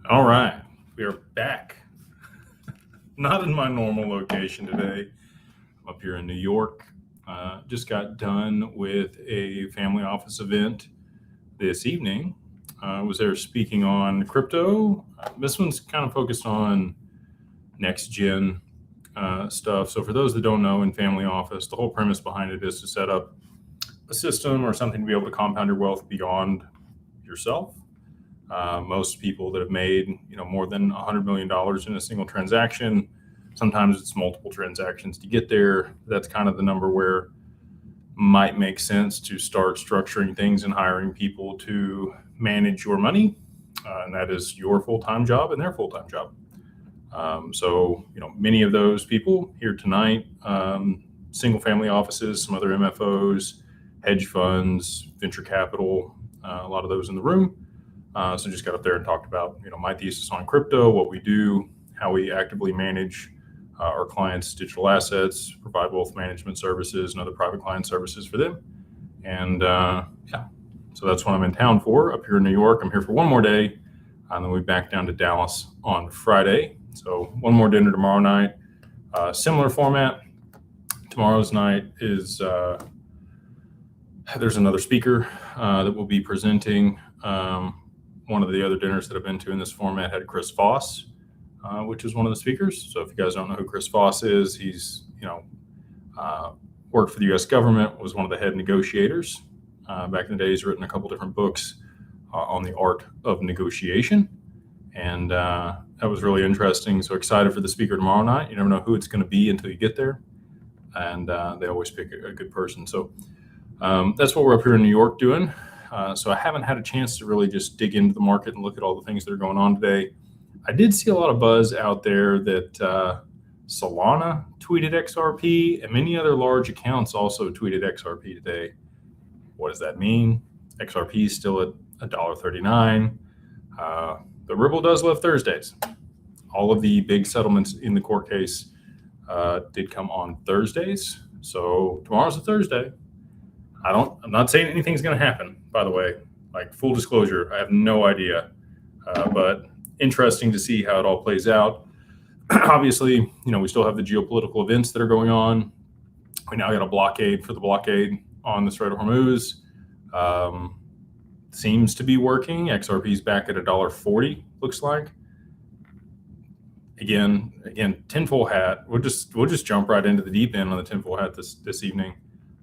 All right, we are back. Not in my normal location today. I'm up here in New York. Just got done with a family office event this evening. I was there speaking on crypto. This one's kind of focused on next gen stuff. So for those that don't know, in family office, the whole premise behind it is to set up a system or something to be able to compound your wealth beyond yourself. Most people that have made more than $100 million in a single transaction, sometimes it's multiple transactions to get there. That's kind of the number where might make sense to start structuring things and hiring people to manage your money, and that is your full-time job and their full-time job. So many of those people here tonight, single family offices, some other MFOs, hedge funds, venture capital, a lot of those in the room. So just got up there and talked about, my thesis on crypto, what we do, how we actively manage our clients' digital assets, provide wealth management services and other private client services for them. And so that's what I'm in town for, up here in New York. I'm here for one more day, and then we'll be back down to Dallas on Friday. So one more dinner tomorrow night. Similar format. Tomorrow's night is there's another speaker that will be presenting. One of the other dinners that I've been to in this format had Chris Voss, which is one of the speakers. So if you guys don't know who Chris Voss is, he's worked for the U.S. government, was one of the head negotiators. Back in the day, he's written a couple different books on the art of negotiation. And that was really interesting. So excited for the speaker tomorrow night. You never know who it's going to be until you get there. And they always pick a good person. So that's what we're up here in New York doing. So I haven't had a chance to really just dig into the market and look at all the things that are going on today. I did see a lot of buzz out there that Solana tweeted XRP, and many other large accounts also tweeted XRP today. What does that mean? XRP is still at $1.39. The Ripple does live Thursdays. All of the big settlements in the court case did come on Thursdays. So tomorrow's a Thursday. I'm not saying anything's going to happen, by the way. Like, full disclosure, I have no idea. But interesting to see how it all plays out. Obviously, we still have the geopolitical events that are going on. We now got a blockade for the blockade on the Strait of Hormuz. Seems to be working. XRP's back at $1.40, looks like. Again, tinfoil hat. We'll just jump right into the deep end on the tinfoil hat this evening.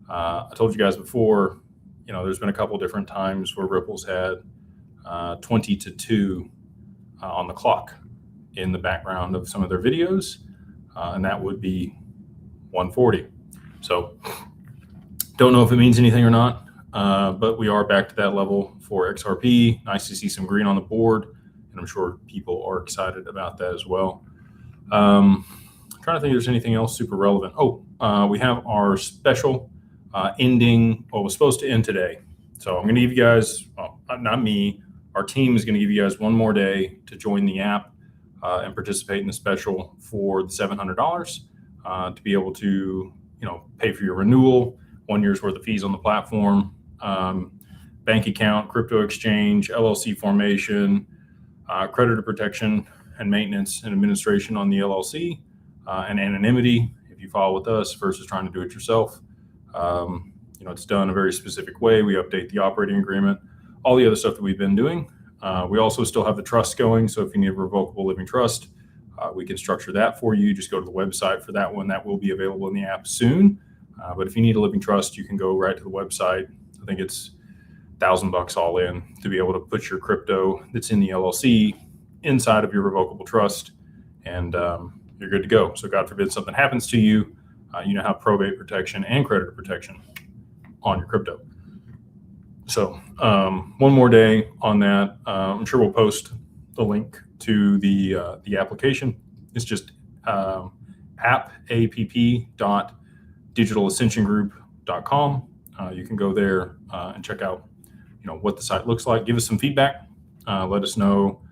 I told you guys before, there's been a couple different times where Ripple's had 20 to 2 on the clock in the background of some of their videos, and that would be 140. So don't know if it means anything or not, but we are back to that level for XRP. Nice to see some green on the board, and I'm sure people are excited about that as well. I'm trying to think if there's anything else super relevant. We have our special ending, was supposed to end today. So I'm going to give you guys, not me, our team is going to give you guys one more day to join the app and participate in the special for the $700 to be able to, pay for your renewal, 1 year's worth of fees on the platform, bank account, crypto exchange, LLC formation, creditor protection and maintenance and administration on the LLC, and anonymity if you file with us versus trying to do it yourself. It's done a very specific way. We update the operating agreement, all the other stuff that we've been doing. We also still have the trust going. So if you need a revocable living trust, we can structure that for you. Just go to the website for that one. That will be available in the app soon. But if you need a living trust, you can go right to the website. I think it's $1,000 all in to be able to put your crypto that's in the LLC inside of your revocable trust, and you're good to go. So God forbid something happens to you, you have probate protection and creditor protection on your crypto. So one more day on that. I'm sure we'll post the link to the application. It's just app.digitalascensiongroup.com. You can go there and check out what the site looks like. Give us some feedback. Let us know.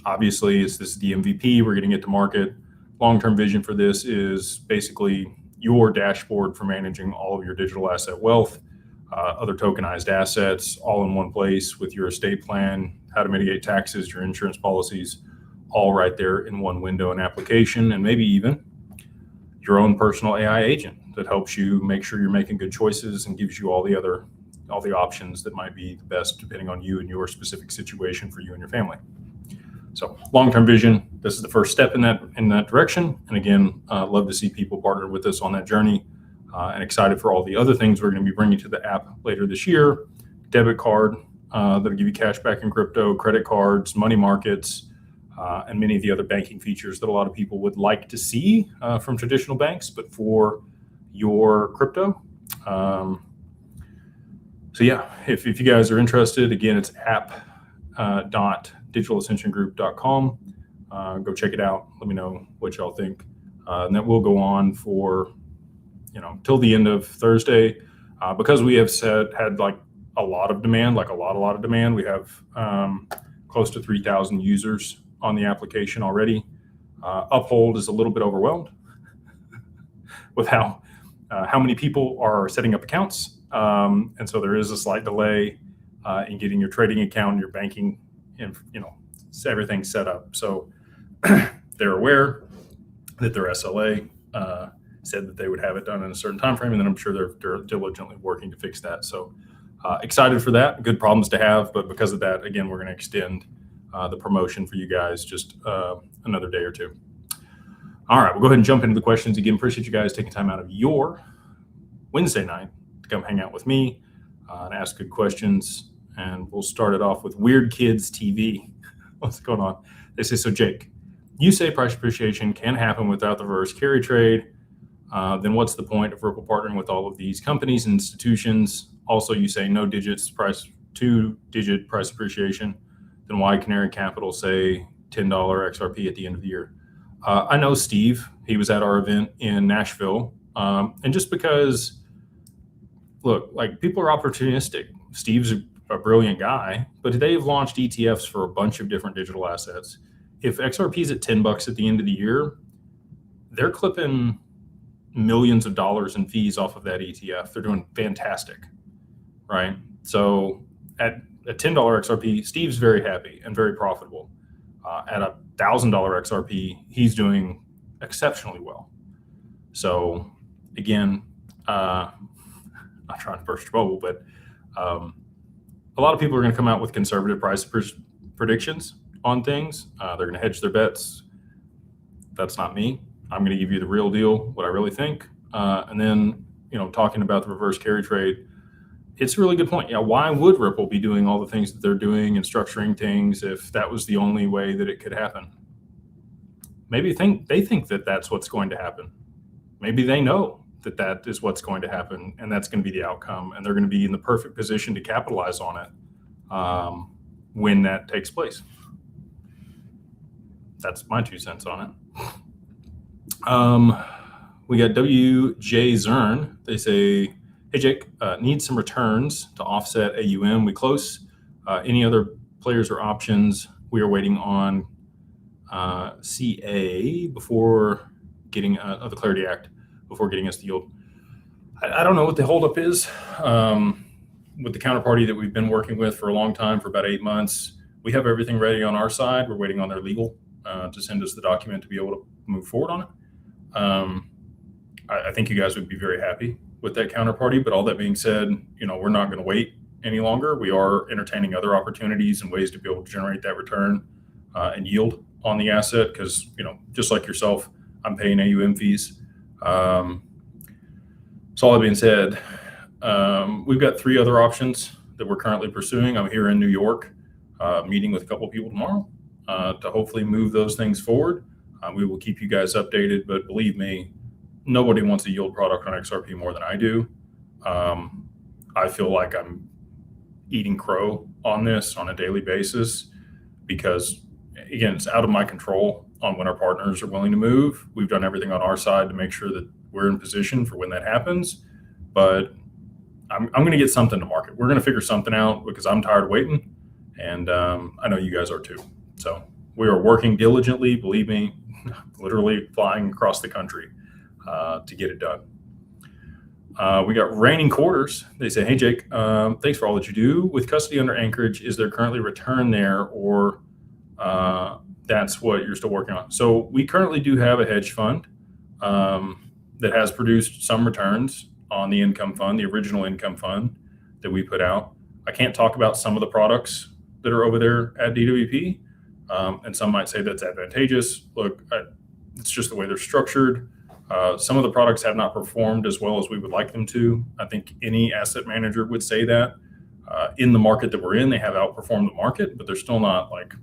Obviously, this is the MVP. We're getting it to market. Long-term vision for this is basically your dashboard for managing all of your digital asset wealth. other tokenized assets, all in one place with your estate plan, how to mitigate taxes, your insurance policies, all right there in one window and application, and maybe even your own personal AI agent that helps you make sure you're making good choices and gives you all the options that might be the best depending on you and your specific situation for you and your family. So long-term vision, this is the first step in that direction. And again, love to see people partner with us on that journey, and excited for all the other things we're going to be bringing to the app later this year. Debit card that'll give you cash back in crypto, credit cards, money markets, and many of the other banking features that a lot of people would like to see from traditional banks, but for your crypto. So yeah, if you guys are interested, again, it's app.digitalascensiongroup.com. Go check it out. Let me know what y'all think. And that will go on for, till the end of Thursday, because we have had like a lot of demand, like a lot of demand. We have close to 3,000 users on the application already. Uphold is a little bit overwhelmed with how many people are setting up accounts. And so there is a slight delay in getting your trading account, your banking, and everything set up. So they're aware that their SLA said that they would have it done in a certain time frame, and then I'm sure they're diligently working to fix that. So excited for that. Good problems to have, but because of that, again, we're going to extend the promotion for you guys just another day or two. All right, we'll go ahead and jump into the questions. Again, appreciate you guys taking time out of your Wednesday night to come hang out with me and ask good questions. And we'll start it off with Weird Kids TV. What's going on? They say, so Jake, you say price appreciation can happen without the reverse carry trade. Then what's the point of Ripple partnering with all of these companies and institutions? Also, you say no two-digit price appreciation. Then why Canary Capital say $10 XRP at the end of the year? I know Steve. He was at our event in Nashville. And just because, look, like people are opportunistic. Steve's a brilliant guy, but they've launched ETFs for a bunch of different digital assets. If XRP is at $10 at the end of the year, they're clipping millions of dollars in fees off of that ETF. They're doing fantastic, right? So at $10 XRP, Steve's very happy and very profitable. At $1,000 XRP, he's doing exceptionally well. So again, not trying to burst your bubble, but a lot of people are going to come out with conservative price predictions on things. They're going to hedge their bets. That's not me. I'm going to give you the real deal, what I really think. And then, talking about the reverse carry trade, it's a really good point. Yeah, why would Ripple be doing all the things that they're doing and structuring things if that was the only way that it could happen? Maybe they think that that's what's going to happen. Maybe they know that that is what's going to happen and that's going to be the outcome, and they're going to be in the perfect position to capitalize on it when that takes place. That's my 2 cents on it. We got WJ Zern. They say, hey, Jake, need some returns to offset AUM. We close. Any other players or options? We are waiting on CA before getting the Clarity Act before getting us the yield. I don't know what the holdup is with the counterparty that we've been working with for a long time, for about 8 months. We have everything ready on our side. We're waiting on their legal to send us the document to be able to move forward on it. I think you guys would be very happy with that counterparty, but all that being said, we're not going to wait any longer. We are entertaining other opportunities and ways to be able to generate that return and yield on the asset because, just like yourself, I'm paying AUM fees. So all that being said, we've got 3 other options that we're currently pursuing. I'm here in New York, meeting with a couple of people tomorrow to hopefully move those things forward. We will keep you guys updated, but believe me, nobody wants a yield product on XRP more than I do. I feel like I'm eating crow on this on a daily basis because, again, it's out of my control on when our partners are willing to move. We've done everything on our side to make sure that we're in position for when that happens, but I'm going to get something to market. We're going to figure something out because I'm tired of waiting, and I know you guys are too. So we are working diligently, believe me, literally flying across the country to get it done. We got Raining Quarters. They say, hey, Jake, thanks for all that you do. With custody under Anchorage, is there currently return there, or that's what you're still working on? So we currently do have a hedge fund that has produced some returns on the income fund, the original income fund that we put out. I can't talk about some of the products that are over there at DWP, and some might say that's advantageous. Look, it's just the way they're structured. Some of the products have not performed as well as we would like them to. I think any asset manager would say that. In the market that we're in, they have outperformed the market, but they're still not like,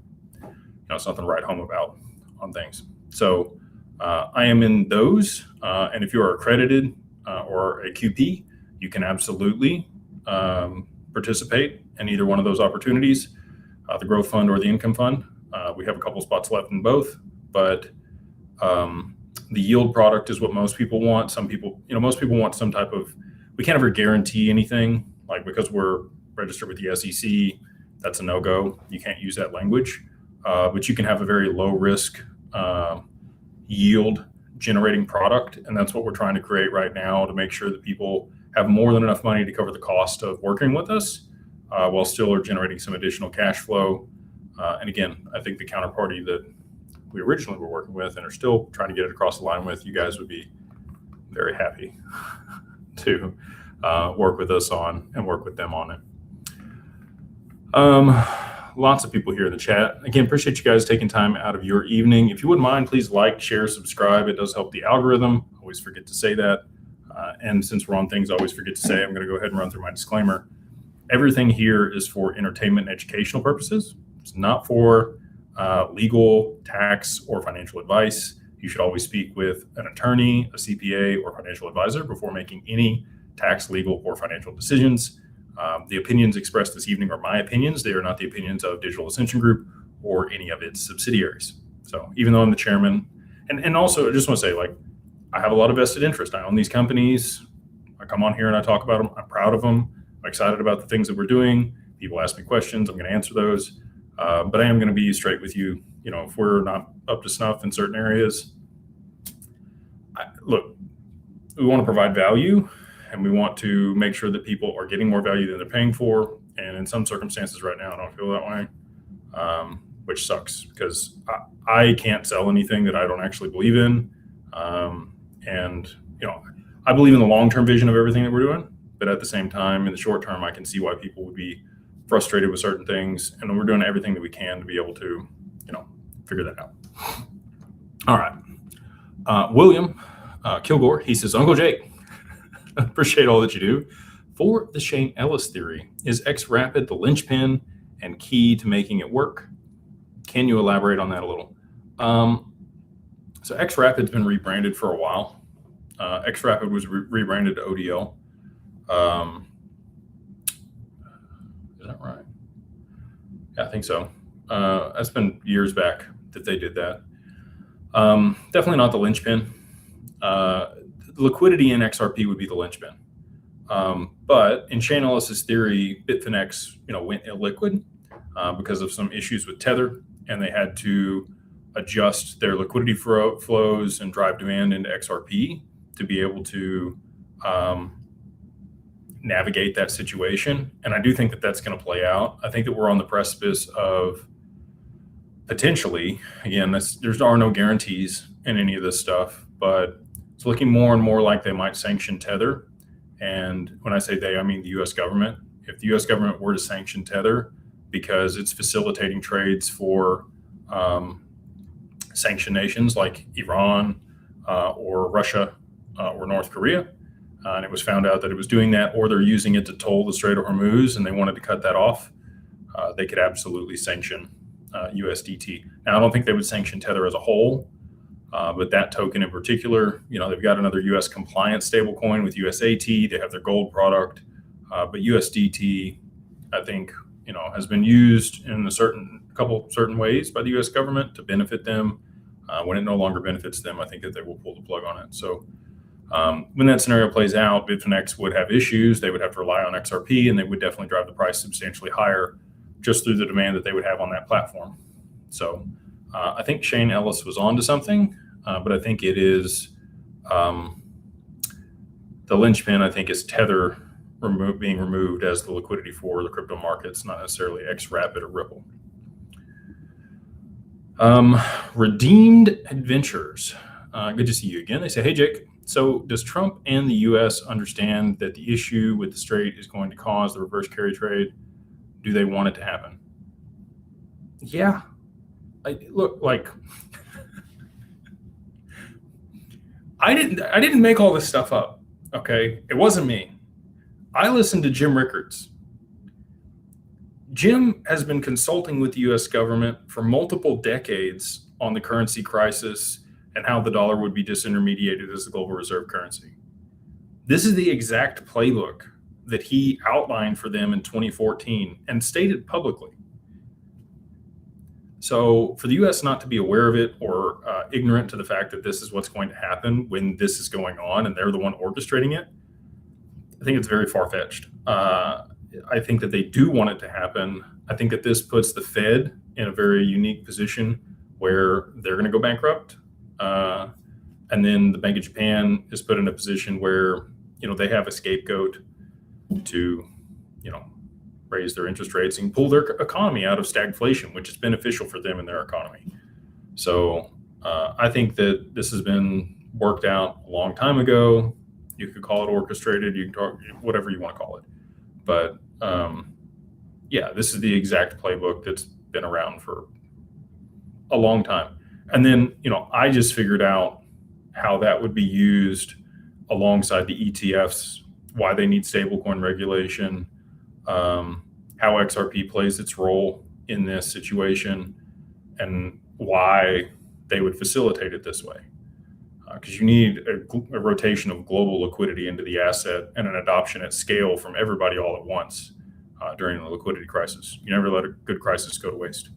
it's nothing to write home about on things. So I am in those. And if you are accredited or a QP, you can absolutely participate in either one of those opportunities, the growth fund or the income fund. We have a couple spots left in both, but the yield product is what most people want. Some people, most people want some type of, we can't ever guarantee anything, like because we're registered with the SEC, that's a no-go. You can't use that language, but you can have a very low risk yield generating product. And that's what we're trying to create right now to make sure that people have more than enough money to cover the cost of working with us while still are generating some additional cash flow. And again, I think the counterparty that we originally were working with and are still trying to get it across the line with, you guys would be very happy to work with us on and work with them on it. Lots of people here in the chat. Again, appreciate you guys taking time out of your evening. If you wouldn't mind, please like, share, subscribe. It does help the algorithm. I always forget to say that. And since we're on things I always forget to say, I'm going to go ahead and run through my disclaimer. Everything here is for entertainment and educational purposes. It's not for legal, tax, or financial advice. You should always speak with an attorney, a CPA, or financial advisor before making any tax, legal, or financial decisions. The opinions expressed this evening are my opinions. They are not the opinions of Digital Ascension Group or any of its subsidiaries. So even though I'm the chairman, and also I just want to say, like, I have a lot of vested interest. I own these companies. I come on here and I talk about them. I'm proud of them. I'm excited about the things that we're doing. People ask me questions. I'm going to answer those. But I am going to be straight with you. If we're not up to snuff in certain areas, look, we want to provide value. And we want to make sure that people are getting more value than they're paying for. And in some circumstances right now, I don't feel that way, which sucks because I can't sell anything that I don't actually believe in. And I believe in the long-term vision of everything that we're doing. But at the same time, in the short term, I can see why people would be frustrated with certain things. And we're doing everything that we can to be able to, figure that out. All right. William Kilgore, he says, Uncle Jake, appreciate all that you do. For the Shane Ellis theory, is XRapid the linchpin and key to making it work? Can you elaborate on that a little? So XRapid's been rebranded for a while. XRapid was rebranded to ODL. Is that right? Yeah, I think so. That's been years back that they did that. Definitely not the linchpin. Liquidity in XRP would be the linchpin. But in Shane Ellis's theory, Bitfinex, went illiquid because of some issues with Tether, and they had to adjust their liquidity flows and drive demand into XRP to be able to navigate that situation. And I do think that that's going to play out. I think that we're on the precipice of potentially, again, there are no guarantees in any of this stuff, but it's looking more and more like they might sanction Tether. And when I say they, I mean the U.S. government. If the U.S. government were to sanction Tether because it's facilitating trades for sanctioned nations like Iran or Russia or North Korea, and it was found out that it was doing that, or they're using it to toll the Strait of Hormuz and they wanted to cut that off, they could absolutely sanction USDT. Now, I don't think they would sanction Tether as a whole. But that token in particular, they've got another U.S. compliant stablecoin with USAT. They have their gold product, but USDT, I think, has been used in a couple certain ways by the U.S. government to benefit them. When it no longer benefits them, I think that they will pull the plug on it. So when that scenario plays out, Bitfinex would have issues. They would have to rely on XRP, and they would definitely drive the price substantially higher just through the demand that they would have on that platform. So I think Shane Ellis was onto something. But I think it is the linchpin, I think, is Tether being removed as the liquidity for the crypto markets, not necessarily XRapid or Ripple. Redeemed Adventures. Good to see you again. They say, hey, Jake, so does Trump and the U.S. understand that the issue with the Strait is going to cause the reverse carry trade? Do they want it to happen? Yeah. Look, like, I didn't make all this stuff up, okay? It wasn't me. I listened to Jim Rickards. Jim has been consulting with the U.S. government for multiple decades on the currency crisis and how the dollar would be disintermediated as the global reserve currency. This is the exact playbook that he outlined for them in 2014 and stated publicly. So for the U.S. not to be aware of it or ignorant to the fact that this is what's going to happen when this is going on and they're the one orchestrating it, I think it's very far-fetched. I think that they do want it to happen. I think that this puts the Fed in a very unique position where they're going to go bankrupt. And then the Bank of Japan is put in a position where, they have a scapegoat to, raise their interest rates and pull their economy out of stagflation, which is beneficial for them and their economy. So I think that this has been worked out a long time ago. You could call it orchestrated. You can talk whatever you want to call it. But this is the exact playbook that's been around for a long time. And then, I just figured out how that would be used alongside the ETFs, why they need stablecoin regulation, how XRP plays its role in this situation, and why they would facilitate it this way. Because you need a rotation of global liquidity into the asset and an adoption at scale from everybody all at once during a liquidity crisis. You never let a good crisis go to waste.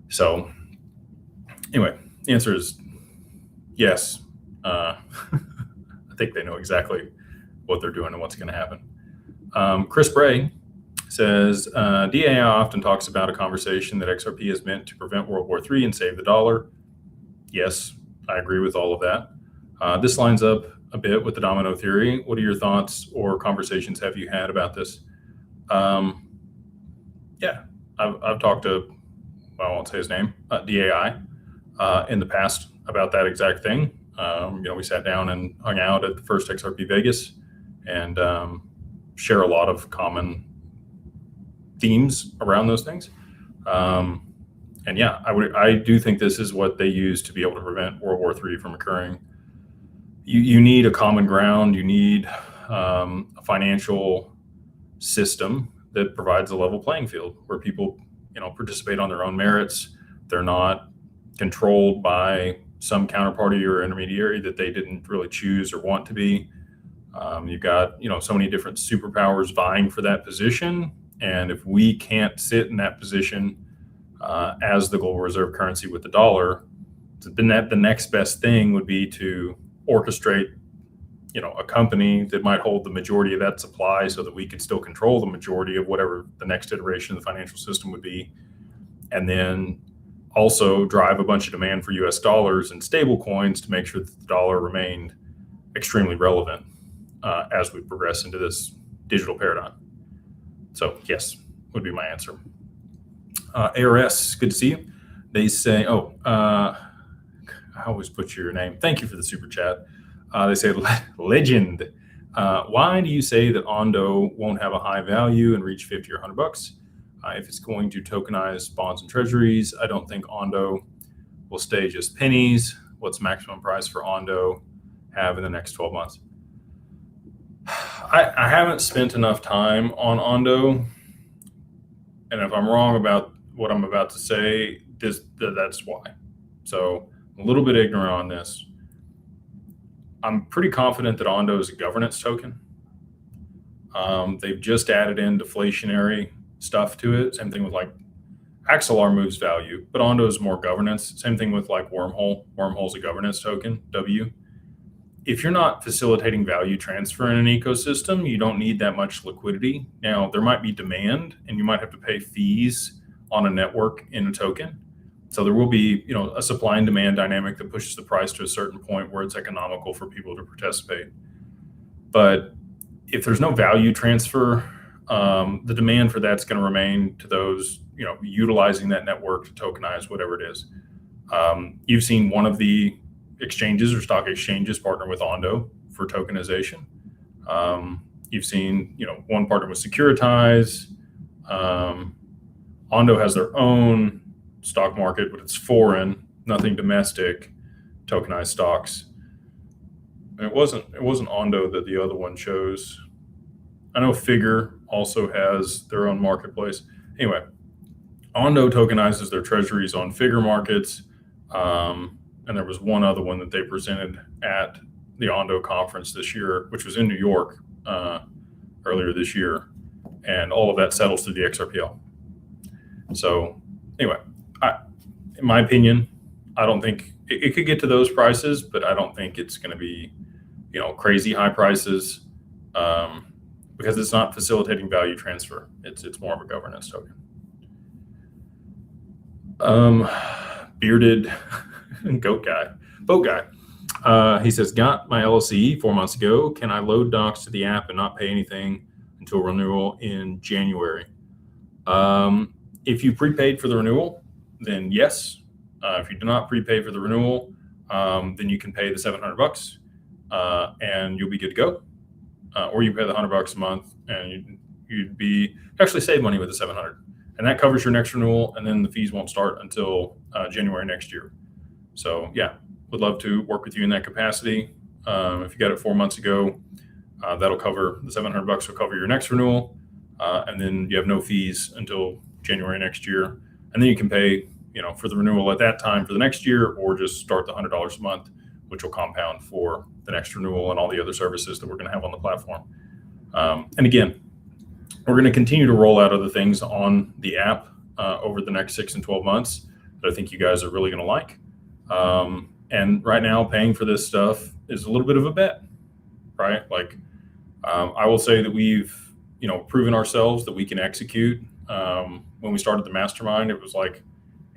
So anyway, the answer is yes. I think they know exactly what they're doing and what's going to happen. Chris Bray says, DAI often talks about a conversation that XRP is meant to prevent World War III and save the dollar. Yes, I agree with all of that. This lines up a bit with the domino theory. What are your thoughts or conversations have you had about this? I've talked to, I won't say his name, DAI in the past about that exact thing. We sat down and hung out at the first XRP Vegas and share a lot of common themes around those things. I do think this is what they use to be able to prevent World War III from occurring. You need a common ground. You need a financial system that provides a level playing field where people, participate on their own merits. They're not controlled by some counterparty or intermediary that they didn't really choose or want to be. You've got, so many different superpowers vying for that position. And if we can't sit in that position as the global reserve currency with the dollar, then the next best thing would be to orchestrate, a company that might hold the majority of that supply so that we could still control the majority of whatever the next iteration of the financial system would be. And then also drive a bunch of demand for US dollars and stable coins to make sure that the dollar remained extremely relevant as we progress into this digital paradigm. So yes, would be my answer. ARS, good to see you. They say, I always butcher your name. Thank you for the super chat. They say, legend. Why do you say that Ondo won't have a high value and reach 50 or $100? If it's going to tokenize bonds and treasuries, I don't think Ondo will stay just pennies. What's maximum price for Ondo have in the next 12 months? I haven't spent enough time on Ondo. And if I'm wrong about what I'm about to say, that's why. So I'm a little bit ignorant on this. I'm pretty confident that Ondo is a governance token. They've just added in deflationary stuff to it. Same thing with like Axelar moves value, but Ondo is more governance. Same thing with like Wormhole. Wormhole's a governance token, W. If you're not facilitating value transfer in an ecosystem, you don't need that much liquidity. Now, there might be demand and you might have to pay fees on a network in a token. So there will be, a supply and demand dynamic that pushes the price to a certain point where it's economical for people to participate. But if there's no value transfer, the demand for that's going to remain to those, utilizing that network to tokenize whatever it is. You've seen one of the exchanges or stock exchanges partner with Ondo for tokenization. You've seen, one partner with Securitize. Ondo has their own stock market, but it's foreign, nothing domestic, tokenized stocks. And it wasn't Ondo that the other one chose. I know Figure also has their own marketplace. Anyway, Ondo tokenizes their treasuries on Figure markets. And there was one other one that they presented at the Ondo conference this year, which was in New York earlier this year. And all of that settles through the XRPL. So anyway, in my opinion, I don't think it could get to those prices, but I don't think it's going to be, crazy high prices because it's not facilitating value transfer. It's more of a governance token. Bearded boat guy. He says, got my LLC 4 months ago. Can I load docs to the app and not pay anything until renewal in January? If you prepaid for the renewal, then yes. If you do not prepay for the renewal, then you can pay the $700 and you'll be good to go. Or you pay the $100 a month and you'd actually save money with the $700. And that covers your next renewal, and then the fees won't start until January next year. So yeah, would love to work with you in that capacity. If you got it 4 months ago, that'll cover the $700 will cover your next renewal, and then you have no fees until January next year, and then you can pay, for the renewal at that time for the next year, or just start the $100 a month, which will compound for the next renewal and all the other services that we're going to have on the platform. And again, we're going to continue to roll out other things on the app over the next 6 and 12 months that I think you guys are really going to like. And right now, paying for this stuff is a little bit of a bet, right? Like, I will say that we've, proven ourselves that we can execute. When we started the mastermind, it was like,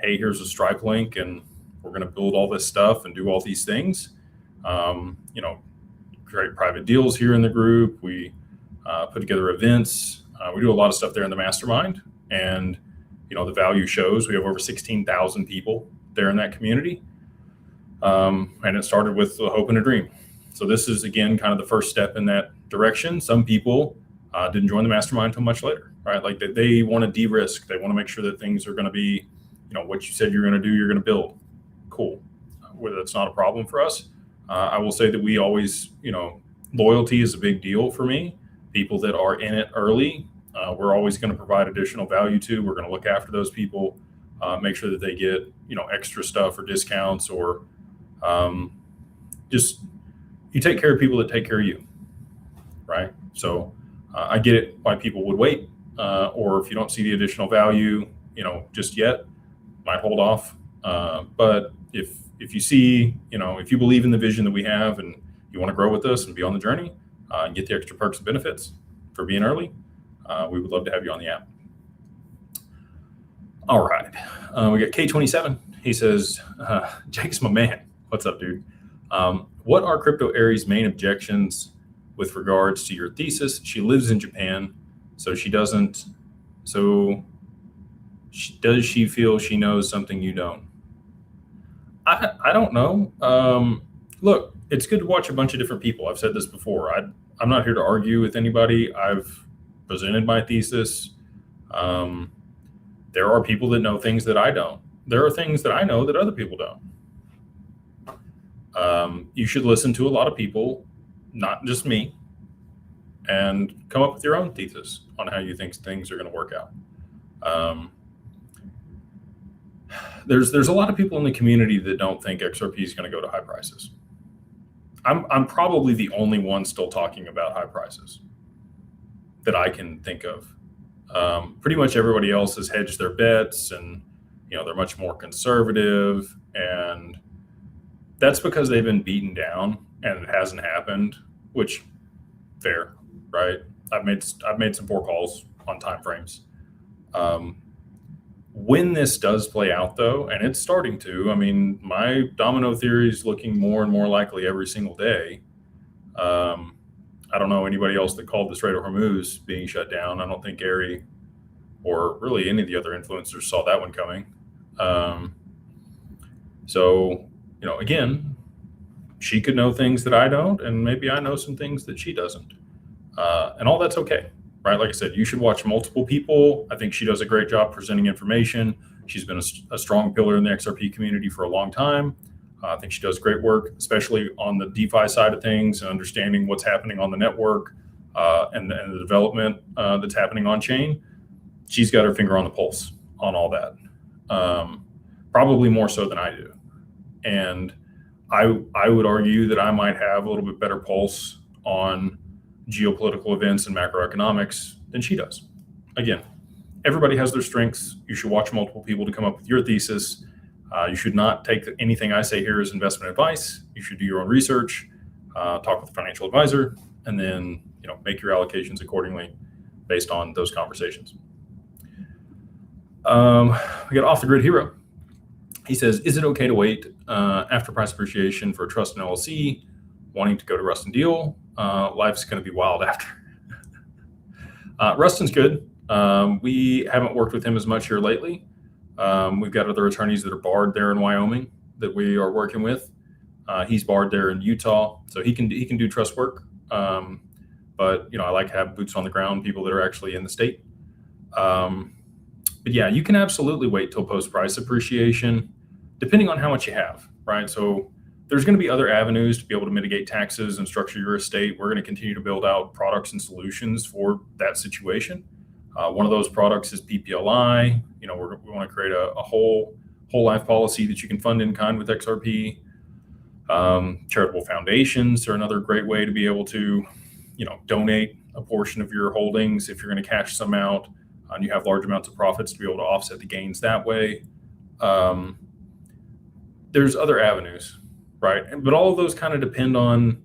hey, here's a Stripe link, and we're going to build all this stuff and do all these things. Create private deals here in the group. We put together events. We do a lot of stuff there in the mastermind, and the value shows. We have over 16,000 people there in that community, and it started with a hope and a dream. So this is again kind of the first step in that direction. Some people didn't join the mastermind until much later, right? Like they want to de-risk. They want to make sure that things are going to be, what you said you're going to do, you're going to build. Cool. Whether that's not a problem for us. I will say that we always, loyalty is a big deal for me. People that are in it early, we're always going to provide additional value to. We're going to look after those people, make sure that they get, extra stuff or discounts, or just you take care of people that take care of you, right? So I get it why people would wait, or if you don't see the additional value, just yet, might hold off. But if you see, if you believe in the vision that we have and you want to grow with us and be on the journey and get the extra perks and benefits for being early, we would love to have you on the app. All right. We got K27. He says, Jake's my man. What's up, dude? What are Crypto Aries' main objections with regards to your thesis? She lives in Japan, so does she feel she knows something you don't? I don't know. Look, it's good to watch a bunch of different people. I've said this before. I'm not here to argue with anybody. I've presented my thesis. There are people that know things that I don't. There are things that I know that other people don't. You should listen to a lot of people, not just me, and come up with your own thesis on how you think things are going to work out. There's a lot of people in the community that don't think XRP is going to go to high prices. I'm probably the only one still talking about high prices that I can think of. Pretty much everybody else has hedged their bets, and they're much more conservative, and that's because they've been beaten down and it hasn't happened, which fair, right? I've made some poor calls on timeframes. When this does play out, though, and it's starting to, my domino theory is looking more and more likely every single day. I don't know anybody else that called the Strait of Hormuz being shut down. I don't think Gary or really any of the other influencers saw that one coming. So, again, she could know things that I don't, and maybe I know some things that she doesn't. And all that's okay, right? Like I said, you should watch multiple people. I think she does a great job presenting information. She's been a strong pillar in the XRP community for a long time. I think she does great work, especially on the DeFi side of things and understanding what's happening on the network and the development that's happening on chain. She's got her finger on the pulse on all that, probably more so than I do. And I would argue that I might have a little bit better pulse on geopolitical events and macroeconomics than she does. Again, everybody has their strengths. You should watch multiple people to come up with your thesis. You should not take anything I say here as investment advice. You should do your own research, talk with a financial advisor, and then make your allocations accordingly based on those conversations. We got Off the Grid Hero. He says, is it okay to wait after price appreciation for Trust and LLC, wanting to go to Rust and Deal? Life's going to be wild after. Rustin's good. We haven't worked with him as much here lately. We've got other attorneys that are barred there in Wyoming that we are working with. He's barred there in Utah, so he can do trust work. But I like to have boots on the ground, people that are actually in the state. But yeah, you can absolutely wait till post price appreciation, depending on how much you have, right? So there's going to be other avenues to be able to mitigate taxes and structure your estate. We're going to continue to build out products and solutions for that situation. One of those products is PPLI. We want to create a whole life policy that you can fund in kind with XRP. Charitable foundations are another great way to be able to, donate a portion of your holdings if you're going to cash some out and you have large amounts of profits to be able to offset the gains that way. There's other avenues, right? But all of those kind of depend on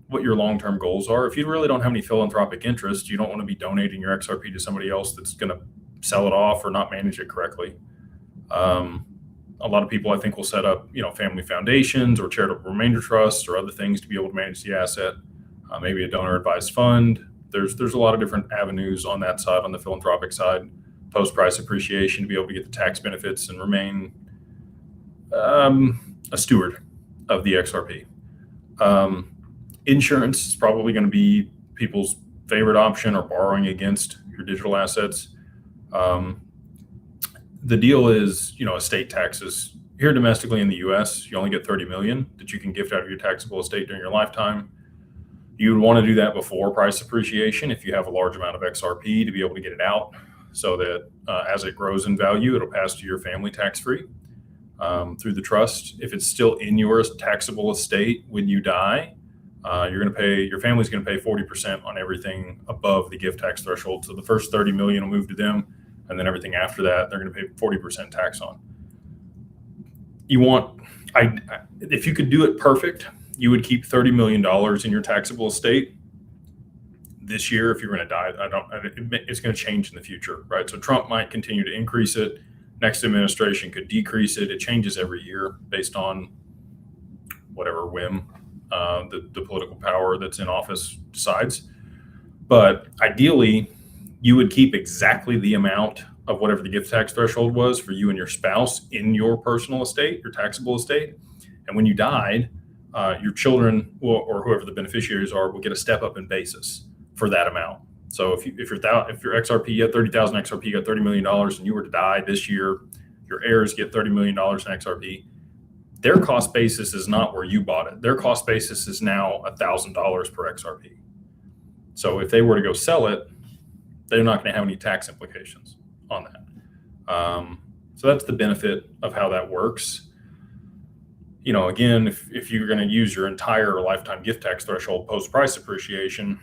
what your long-term goals are. If you really don't have any philanthropic interest, you don't want to be donating your XRP to somebody else that's going to sell it off or not manage it correctly. A lot of people, I think, will set up, family foundations or charitable remainder trusts or other things to be able to manage the asset. Maybe a donor advised fund. There's a lot of different avenues on that side, on the philanthropic side, post price appreciation to be able to get the tax benefits and remain a steward of the XRP. Insurance is probably going to be people's favorite option, or borrowing against your digital assets. The deal is, estate taxes. Here domestically in the US, you only get 30 million that you can gift out of your taxable estate during your lifetime. You would want to do that before price appreciation if you have a large amount of XRP to be able to get it out so that as it grows in value, it'll pass to your family tax-free through the trust. If it's still in your taxable estate when you die, your family's going to pay 40% on everything above the gift tax threshold. So the first 30 million will move to them, and then everything after that, they're going to pay 40% tax on. If you could do it perfect, you would keep $30 million in your taxable estate this year. If you're going to die, it's going to change in the future, right? So Trump might continue to increase it. Next administration could decrease it. It changes every year based on whatever whim the political power that's in office decides. But ideally, you would keep exactly the amount of whatever the gift tax threshold was for you and your spouse in your personal estate, your taxable estate. And when you died, your children or whoever the beneficiaries are will get a step up in basis for that amount. So if your XRP, you had 30,000 XRP, you got $30 million, and you were to die this year, your heirs get $30 million in XRP. Their cost basis is not where you bought it. Their cost basis is now $1,000 per XRP. So if they were to go sell it, they're not going to have any tax implications on that. So that's the benefit of how that works. Again, if you're going to use your entire lifetime gift tax threshold post price appreciation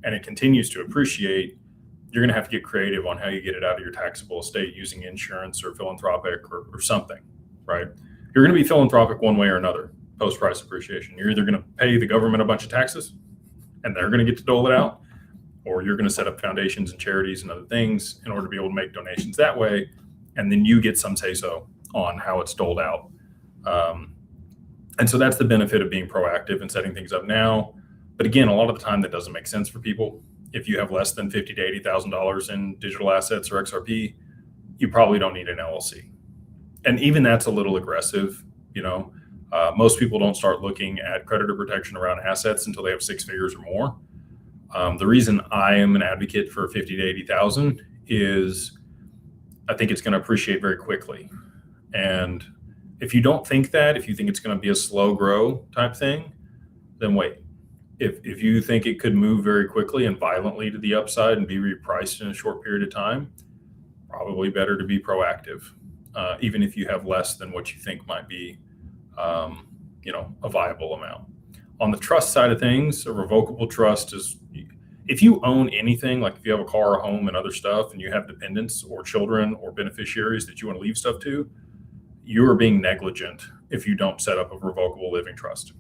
and it continues to appreciate, you're going to have to get creative on how you get it out of your taxable estate using insurance or philanthropic or something, right? You're going to be philanthropic one way or another post price appreciation. You're either going to pay the government a bunch of taxes and they're going to get to dole it out, or you're going to set up foundations and charities and other things in order to be able to make donations that way. And then you get some say-so on how it's doled out. And so that's the benefit of being proactive and setting things up now. But again, a lot of the time that doesn't make sense for people. If you have less than $50,000 to $80,000 in digital assets or XRP, you probably don't need an LLC. And even that's a little aggressive. Most people don't start looking at creditor protection around assets until they have six figures or more. The reason I am an advocate for 50 to 80,000 is I think it's going to appreciate very quickly. And if you don't think that, if you think it's going to be a slow grow type thing, then wait. If you think it could move very quickly and violently to the upside and be repriced in a short period of time, probably better to be proactive, even if you have less than what you think might be, a viable amount. On the trust side of things, a revocable trust is, if you own anything, like if you have a car, a home, and other stuff, and you have dependents or children or beneficiaries that you want to leave stuff to, you are being negligent if you don't set up a revocable living trust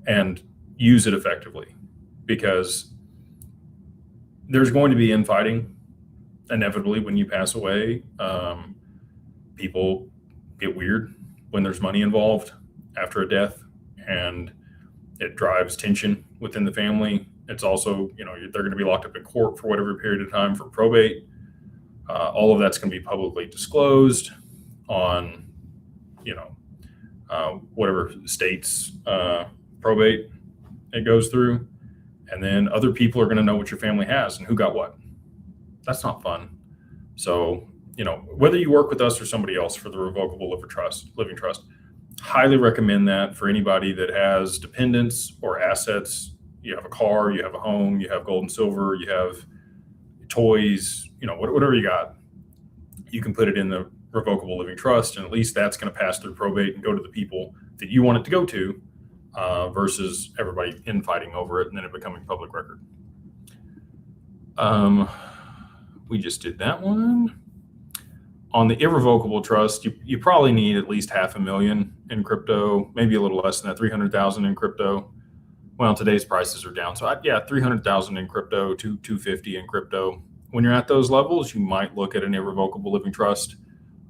and use it effectively, because there's going to be infighting inevitably when you pass away. People get weird when there's money involved after a death, and it drives tension within the family. It's also, they're going to be locked up in court for whatever period of time for probate. All of that's going to be publicly disclosed on, whatever state's probate it goes through. And then other people are going to know what your family has and who got what. That's not fun. So, whether you work with us or somebody else for the revocable living trust, highly recommend that for anybody that has dependents or assets. You have a car, you have a home, you have gold and silver, you have toys, whatever you got, you can put it in the revocable living trust, and at least that's going to pass through probate and go to the people that you want it to go to, versus everybody infighting over it and then it becoming public record. We just did that one. On the irrevocable trust, you probably need at least $500,000 in crypto, maybe a little less than that, 300,000 in crypto. Well, today's prices are down. So 300,000 in crypto, 250 in crypto. When you're at those levels, you might look at an irrevocable living trust,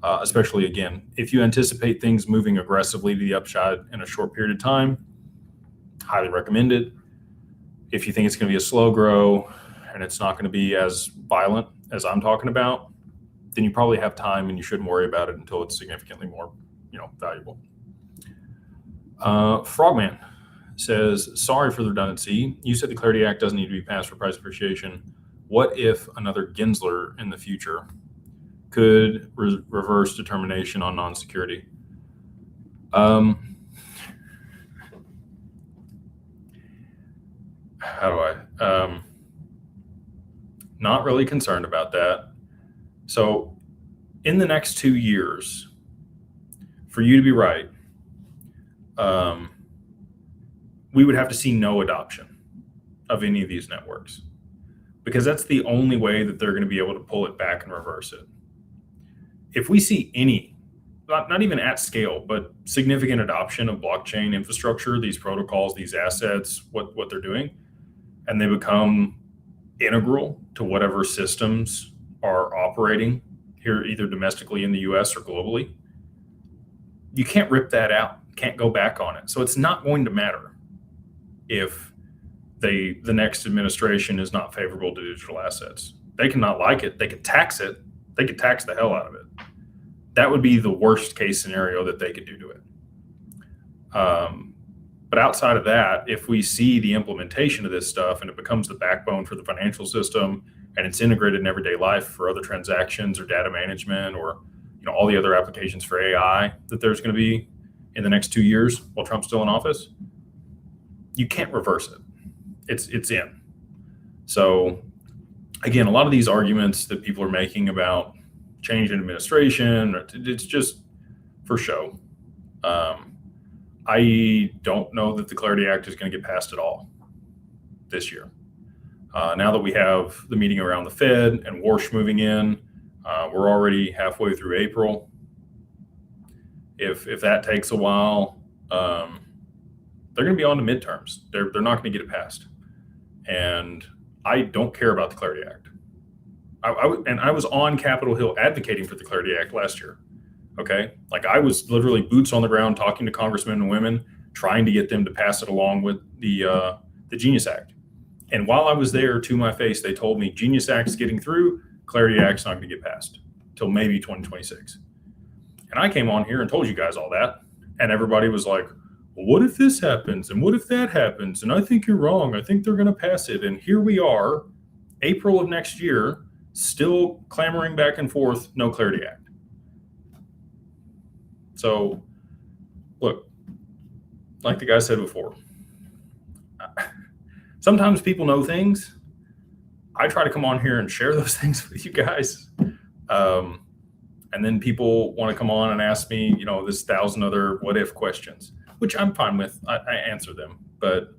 especially, again, if you anticipate things moving aggressively to the upside in a short period of time. Highly recommend it. If you think it's going to be a slow grow and it's not going to be as violent as I'm talking about, then you probably have time and you shouldn't worry about it until it's significantly more, valuable. Frogman says, sorry for the redundancy. You said the Clarity Act doesn't need to be passed for price appreciation. What if another Gensler in the future could reverse determination on non-security? Not really concerned about that. So in the next 2 years, for you to be right, we would have to see no adoption of any of these networks, because that's the only way that they're going to be able to pull it back and reverse it. If we see any, not even at scale, but significant adoption of blockchain infrastructure, these protocols, these assets, what they're doing, and they become integral to whatever systems are operating here, either domestically in the US or globally, you can't rip that out, can't go back on it. So it's not going to matter if the next administration is not favorable to digital assets. They cannot like it. They could tax it. They could tax the hell out of it. That would be the worst case scenario that they could do to it. But outside of that, if we see the implementation of this stuff and it becomes the backbone for the financial system and it's integrated in everyday life for other transactions or data management or all the other applications for AI that there's going to be in the next 2 years while Trump's still in office, you can't reverse it. It's in. So again, a lot of these arguments that people are making about change in administration, it's just for show. I don't know that the Clarity Act is going to get passed at all this year. Now that we have the meeting around the Fed and Warsh moving in, we're already halfway through April. If that takes a while, they're going to be on to midterms. They're not going to get it passed. And I don't care about the Clarity Act. I was on Capitol Hill advocating for the Clarity Act last year. Okay. Like I was literally boots on the ground talking to congressmen and women, trying to get them to pass it along with the the Genius Act. And while I was there, to my face, they told me Genius Act's getting through, Clarity Act's not going to get passed till maybe 2026. And I came on here and told you guys all that. And everybody was like, well, what if this happens? And what if that happens? And I think you're wrong. I think they're going to pass it. And here we are, April of next year, still clamoring back and forth, no Clarity Act. So, look, like the guy said before, sometimes people know things. I try to come on here and share those things with you guys. And then people want to come on and ask me, this 1,000 other what if questions, which I'm fine with. I answer them. But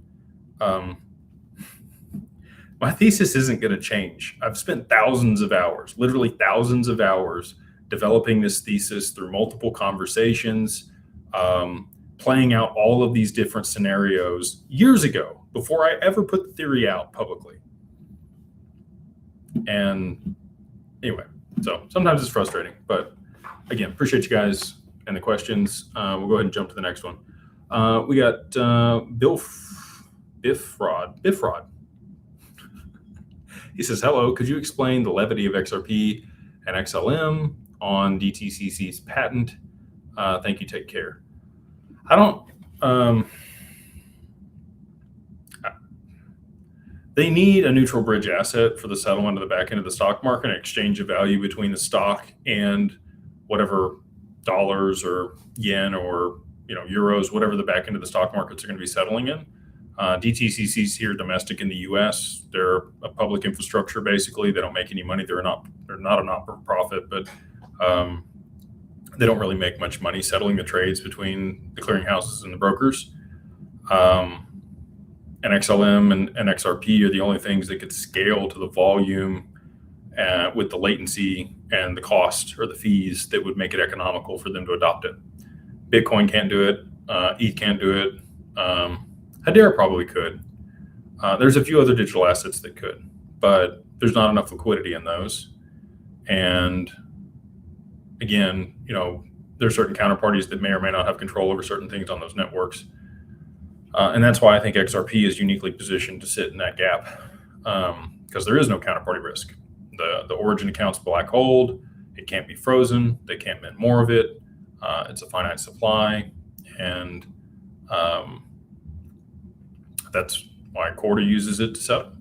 my thesis isn't going to change. I've spent thousands of hours, literally thousands of hours, developing this thesis through multiple conversations, playing out all of these different scenarios years ago before I ever put the theory out publicly. And anyway, so sometimes it's frustrating, but again, appreciate you guys and the questions. We'll go ahead and jump to the next one. We got Biff Fraud. He says, hello, could you explain the levity of XRP and XLM on DTCC's patent? Thank you, take care. They need a neutral bridge asset for the settlement of the back end of the stock market and exchange of value between the stock and whatever dollars or yen or euros, whatever the back end of the stock markets are going to be settling in. DTCC's here domestic in the U.S. They're a public infrastructure. Basically, they don't make any money. They're not a not-for-profit, but they don't really make much money settling the trades between the clearinghouses and the brokers. And XLM and XRP are the only things that could scale to the volume with the latency and the cost or the fees that would make it economical for them to adopt it. Bitcoin can't do it. ETH can't do it. Hedera probably could. There's a few other digital assets that could, but there's not enough liquidity in those. And again, there's certain counterparties that may or may not have control over certain things on those networks. And that's why I think XRP is uniquely positioned to sit in that gap, because there is no counterparty risk. The origin account's black hold. It can't be frozen. They can't mint more of it. It's a finite supply. And that's why Corda uses it to settle.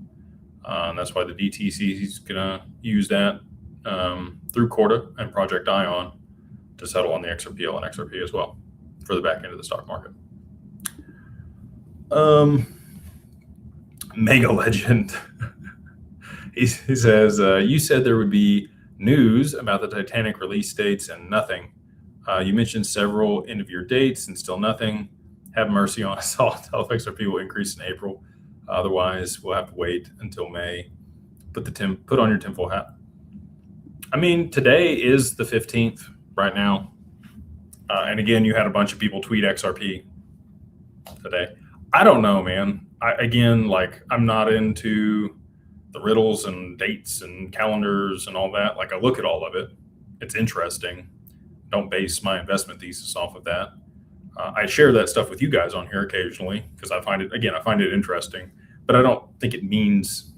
And that's why the DTC is going to use that through Corda and Project Ion to settle on the XRPL and XRP as well for the back end of the stock market. Mega Legend. he says, you said there would be news about the Titanic release dates and nothing. You mentioned several end of year dates and still nothing. Have mercy on us all. Tell if XRP will increase in April. Otherwise, we'll have to wait until May. Put on your tinfoil hat. I mean, today is the 15th right now. And again, you had a bunch of people tweet XRP today. I don't know, man. I'm not into the riddles and dates and calendars and all that. Like, I look at all of it. It's interesting. Don't base my investment thesis off of that. I share that stuff with you guys on here occasionally because I find it interesting. But I don't think it means,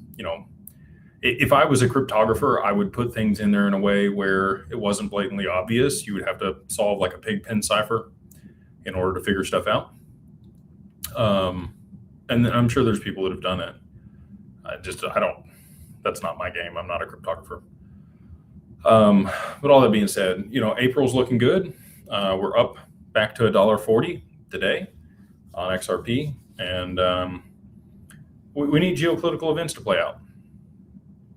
if I was a cryptographer, I would put things in there in a way where it wasn't blatantly obvious. You would have to solve like a pig pen cipher in order to figure stuff out. And I'm sure there's people that have done it. That's not my game. I'm not a cryptographer. But all that being said, April's looking good. We're up back to $1.40 today on XRP. And we need geopolitical events to play out.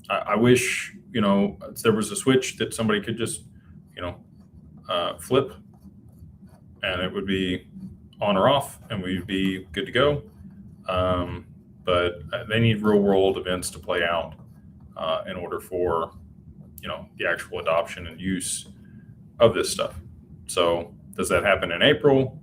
I wish, there was a switch that somebody could just, flip and it would be on or off and we'd be good to go. But they need real world events to play out in order for, the actual adoption and use of this stuff. So does that happen in April?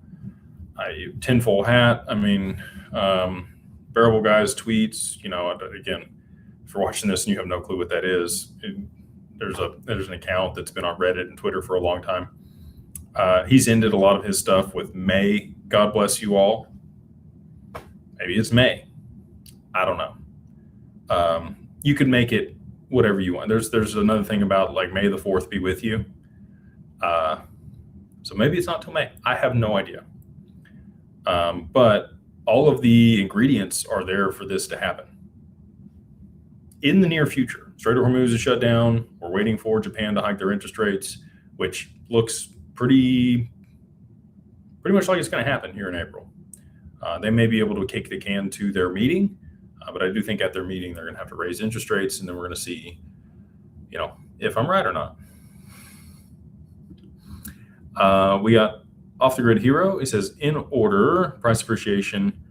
Tinfoil hat. I mean, Bearable Guy's tweets, again, if you're watching this and you have no clue what that is, there's an account that's been on Reddit and Twitter for a long time. He's ended a lot of his stuff with May, God bless you all. Maybe it's May. I don't know. You could make it whatever you want. There's another thing about like May the 4th be with you. So maybe it's not till May. I have no idea. But all of the ingredients are there for this to happen in the near future. Strait of Hormuz is shut down. We're waiting for Japan to hike their interest rates, which looks pretty much like it's going to happen here in April. They may be able to kick the can to their meeting, but I do think at their meeting they're going to have to raise interest rates, and then we're going to see, if I'm right or not. We got Off the Grid Hero. It says, in order, price appreciation,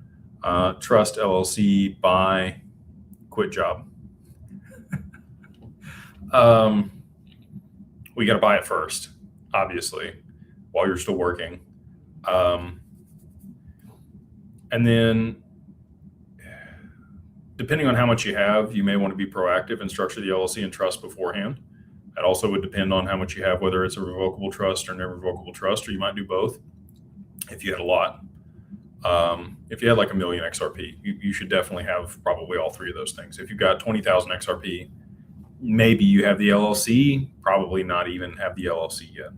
trust LLC, buy, quit job. We got to buy it first, obviously, while you're still working. And then depending on how much you have, you may want to be proactive and structure the LLC and trust beforehand. That also would depend on how much you have, whether it's a revocable trust or an irrevocable trust, or you might do both if you had a lot. If you had like 1 million XRP, you should definitely have probably all three of those things. If you've got 20,000 XRP, maybe you have the LLC, probably not even have the LLC yet.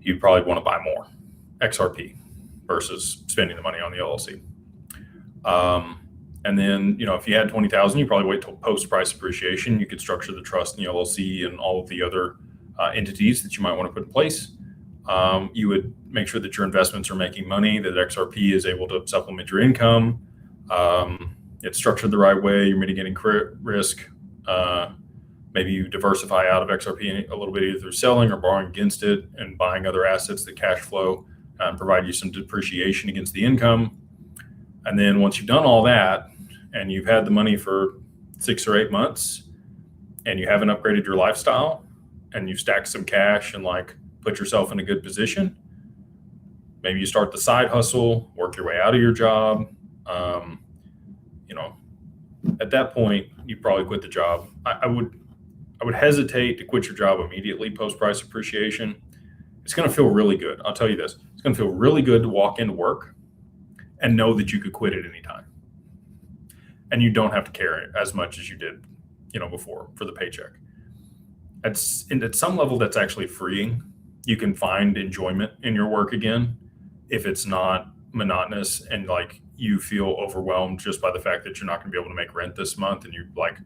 You'd probably want to buy more XRP versus spending the money on the LLC. And then, if you had 20,000, you probably wait till post price appreciation. You could structure the trust in the LLC and all of the other entities that you might want to put in place. You would make sure that your investments are making money, that XRP is able to supplement your income. It's structured the right way. You're mitigating risk. Maybe you diversify out of XRP a little bit, either through selling or borrowing against it and buying other assets that cash flow and provide you some depreciation against the income. And then once you've done all that and you've had the money for 6 or 8 months and you haven't upgraded your lifestyle and you've stacked some cash and like put yourself in a good position, maybe you start the side hustle, work your way out of your job. At that point, you probably quit the job. I would hesitate to quit your job immediately post price appreciation. It's going to feel really good. I'll tell you this. It's going to feel really good to walk into work and know that you could quit at any time. And you don't have to care as much as you did, before for the paycheck. At some level, that's actually freeing. You can find enjoyment in your work again if it's not monotonous and like you feel overwhelmed just by the fact that you're not going to be able to make rent this month and you're like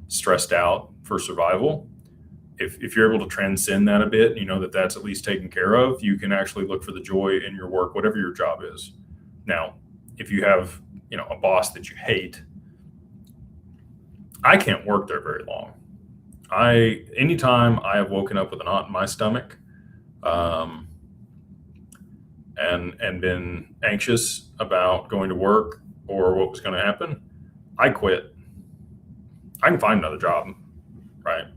stressed out for survival. If you're able to transcend that a bit, that's at least taken care of, you can actually look for the joy in your work, whatever your job is. Now, if you have, a boss that you hate, I can't work there very long. Anytime I have woken up with a knot in my stomach, and been anxious about going to work or what was going to happen, I quit. I can find another job, right?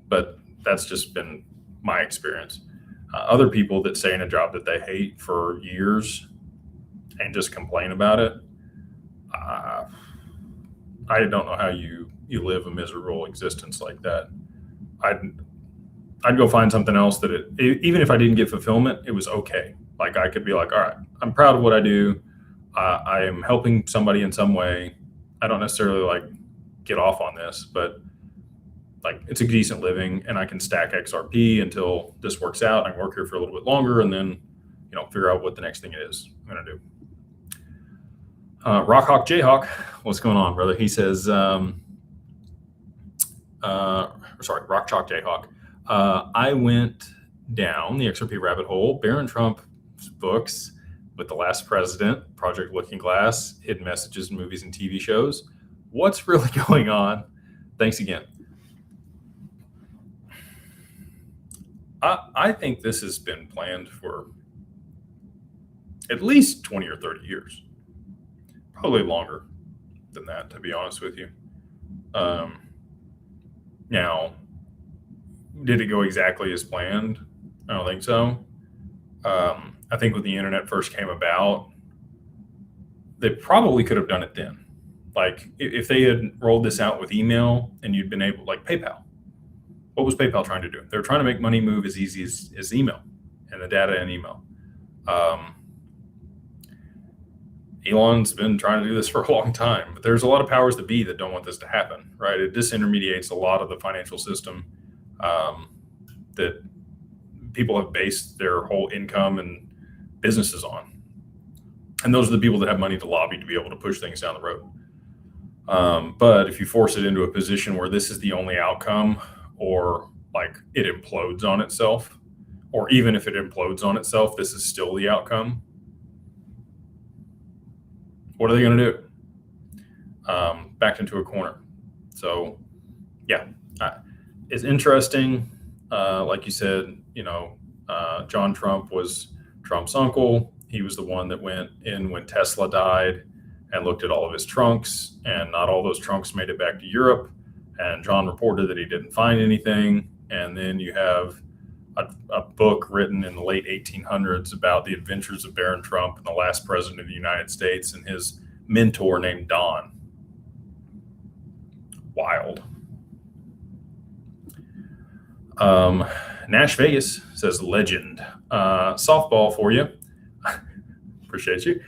But that's just been my experience. Other people that stay in a job that they hate for years and just complain about it, I don't know how you live a miserable existence like that. I'd go find something else that even if I didn't get fulfillment, it was okay. Like I could be like, all right, I'm proud of what I do. I am helping somebody in some way. I don't necessarily like get off on this, but like it's a decent living and I can stack XRP until this works out. I can work here for a little bit longer and then, figure out what the next thing is I'm going to do. Rockhawk Jayhawk, what's going on, brother? He says, Rock Chalk Jayhawk. I went down the XRP rabbit hole, Barron Trump's books with The Last President, Project Looking Glass, hidden messages in movies and TV shows. What's really going on? Thanks again. I think this has been planned for at least 20 or 30 years. Probably longer than that, to be honest with you. Now, did it go exactly as planned? I don't think so. I think when the internet first came about, they probably could have done it then. Like if they had rolled this out with email and you'd been able, like PayPal. What was PayPal trying to do? They were trying to make money move as easy as email and the data in email. Elon's been trying to do this for a long time, but there's a lot of powers that be that don't want this to happen, right? It disintermediates a lot of the financial system that people have based their whole income and businesses on. And those are the people that have money to lobby to be able to push things down the road. But if you force it into a position where this is the only outcome, or like it implodes on itself, or even if it implodes on itself, this is still the outcome, what are they going to do? Backed into a corner. So, yeah, it's interesting. Like you said, John Trump was Trump's uncle. He was the one that went in when Tesla died and looked at all of his trunks, and not all those trunks made it back to Europe. And John reported that he didn't find anything. And then you have a book written in the late 1800s about the adventures of Baron Trump and the last president of the United States and his mentor named Don. Wild. Nash Vegas says legend. Softball for you. Appreciate you.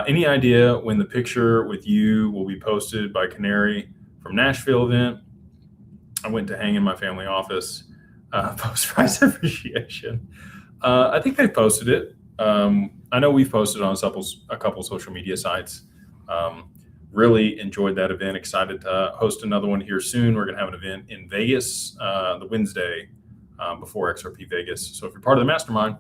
Any idea when the picture with you will be posted by Canary from Nashville event? I went to hang in my family office. Post price appreciation. I think they've posted it. I know we've posted on a couple social media sites. Really enjoyed that event. Excited to host another one here soon. We're going to have an event in Vegas the Wednesday before XRP Vegas. So if you're part of the mastermind,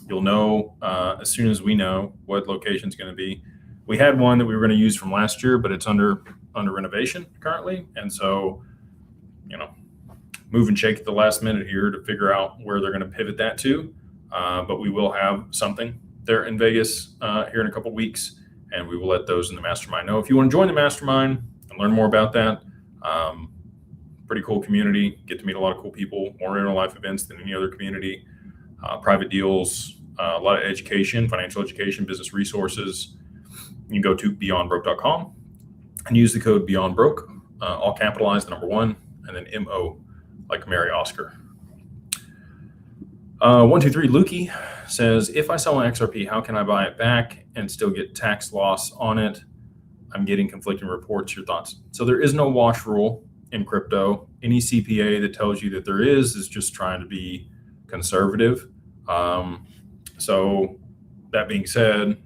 you'll know as soon as we know what location is going to be. We had one that we were going to use from last year, but it's under renovation currently. And so, move and shake at the last minute here to figure out where they're going to pivot that to. But we will have something there in Vegas here in a couple weeks, and we will let those in the mastermind know. If you want to join the mastermind and learn more about that, pretty cool community. Get to meet a lot of cool people, more real life events than any other community, private deals, a lot of education, financial education, business resources. You can go to beyondbroke.com and use the code beyondbroke, all capitalized, the number 1, and then MO, like Mary Oscar. 123 Lukey says, if I sell an XRP, how can I buy it back and still get tax loss on it? I'm getting conflicting reports. Your thoughts? So there is no wash rule in crypto. Any CPA that tells you that there is just trying to be conservative. So that being said,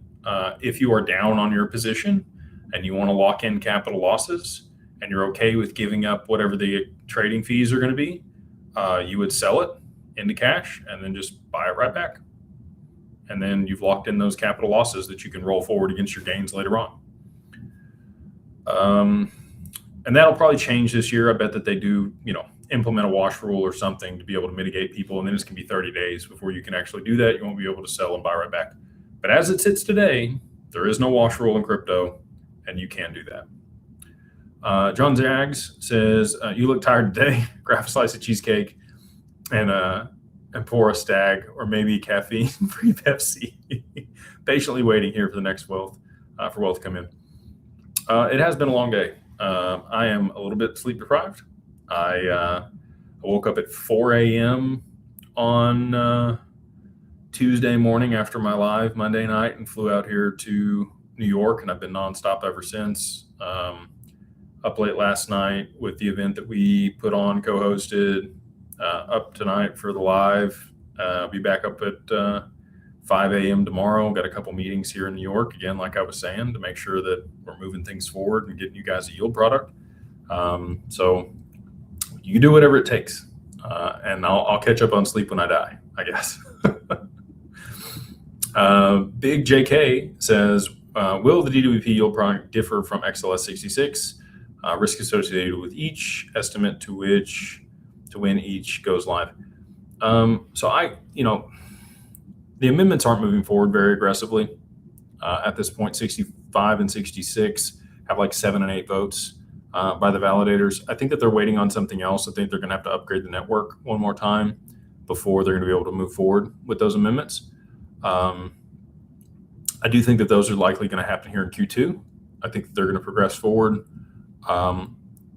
if you are down on your position and you want to lock in capital losses and you're okay with giving up whatever the trading fees are going to be, you would sell it into cash and then just buy it right back. And then you've locked in those capital losses that you can roll forward against your gains later on. And that'll probably change this year. I bet that they do, implement a wash rule or something to be able to mitigate people. And then it's going to be 30 days before you can actually do that. You won't be able to sell and buy right back. But as it sits today, there is no wash rule in crypto, and you can do that. John Zags says, you look tired today. Grab a slice of cheesecake and pour a stag or maybe caffeine-free Pepsi. Patiently waiting here for the next wealth to come in. It has been a long day. I am a little bit sleep deprived. I woke up at 4 a.m. on Tuesday morning after my live Monday night and flew out here to New York, and I've been nonstop ever since. Up late last night with the event that we put on, co-hosted, up tonight for the live. I'll be back up at 5 a.m. tomorrow. Got a couple meetings here in New York, again, like I was saying, to make sure that we're moving things forward and getting you guys a yield product. So you do whatever it takes, and I'll catch up on sleep when I die, I guess. Big JK says, will the DWP yield product differ from XLS 66? Risk associated with each, estimate to when each goes live. So the amendments aren't moving forward very aggressively. At this point, 65 and 66 have like 7 and 8 votes by the validators. I think that they're waiting on something else. I think they're going to have to upgrade the network one more time before they're going to be able to move forward with those amendments. I do think that those are likely going to happen here in Q2. I think that they're going to progress forward.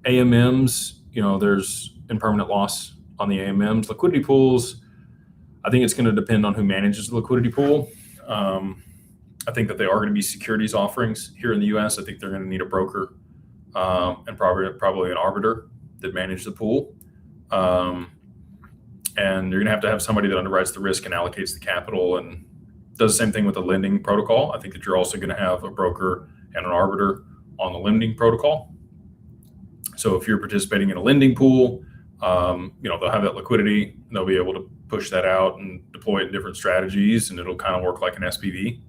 AMMs, there's impermanent loss on the AMMs. Liquidity pools, I think it's going to depend on who manages the liquidity pool. I think that they are going to be securities offerings here in the U.S. I think they're going to need a broker and probably an arbiter that manage the pool. And you're going to have somebody that underwrites the risk and allocates the capital and does the same thing with the lending protocol. I think that you're also going to have a broker and an arbiter on the lending protocol. So if you're participating in a lending pool, they'll have that liquidity and they'll be able to push that out and deploy it in different strategies, and it'll kind of work like an SPV.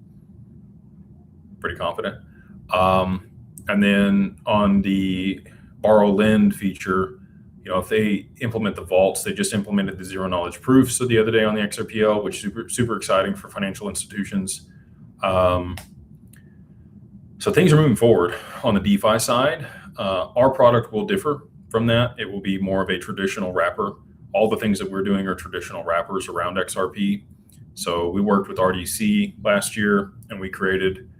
Pretty confident. And then on the borrow lend feature, if they implement the vaults, they just implemented the zero knowledge proof. So the other day on the XRPL, which is super exciting for financial institutions. So things are moving forward on the DeFi side. Our product will differ from that. It will be more of a traditional wrapper. All the things that we're doing are traditional wrappers around XRP. So we worked with RDC last year and we created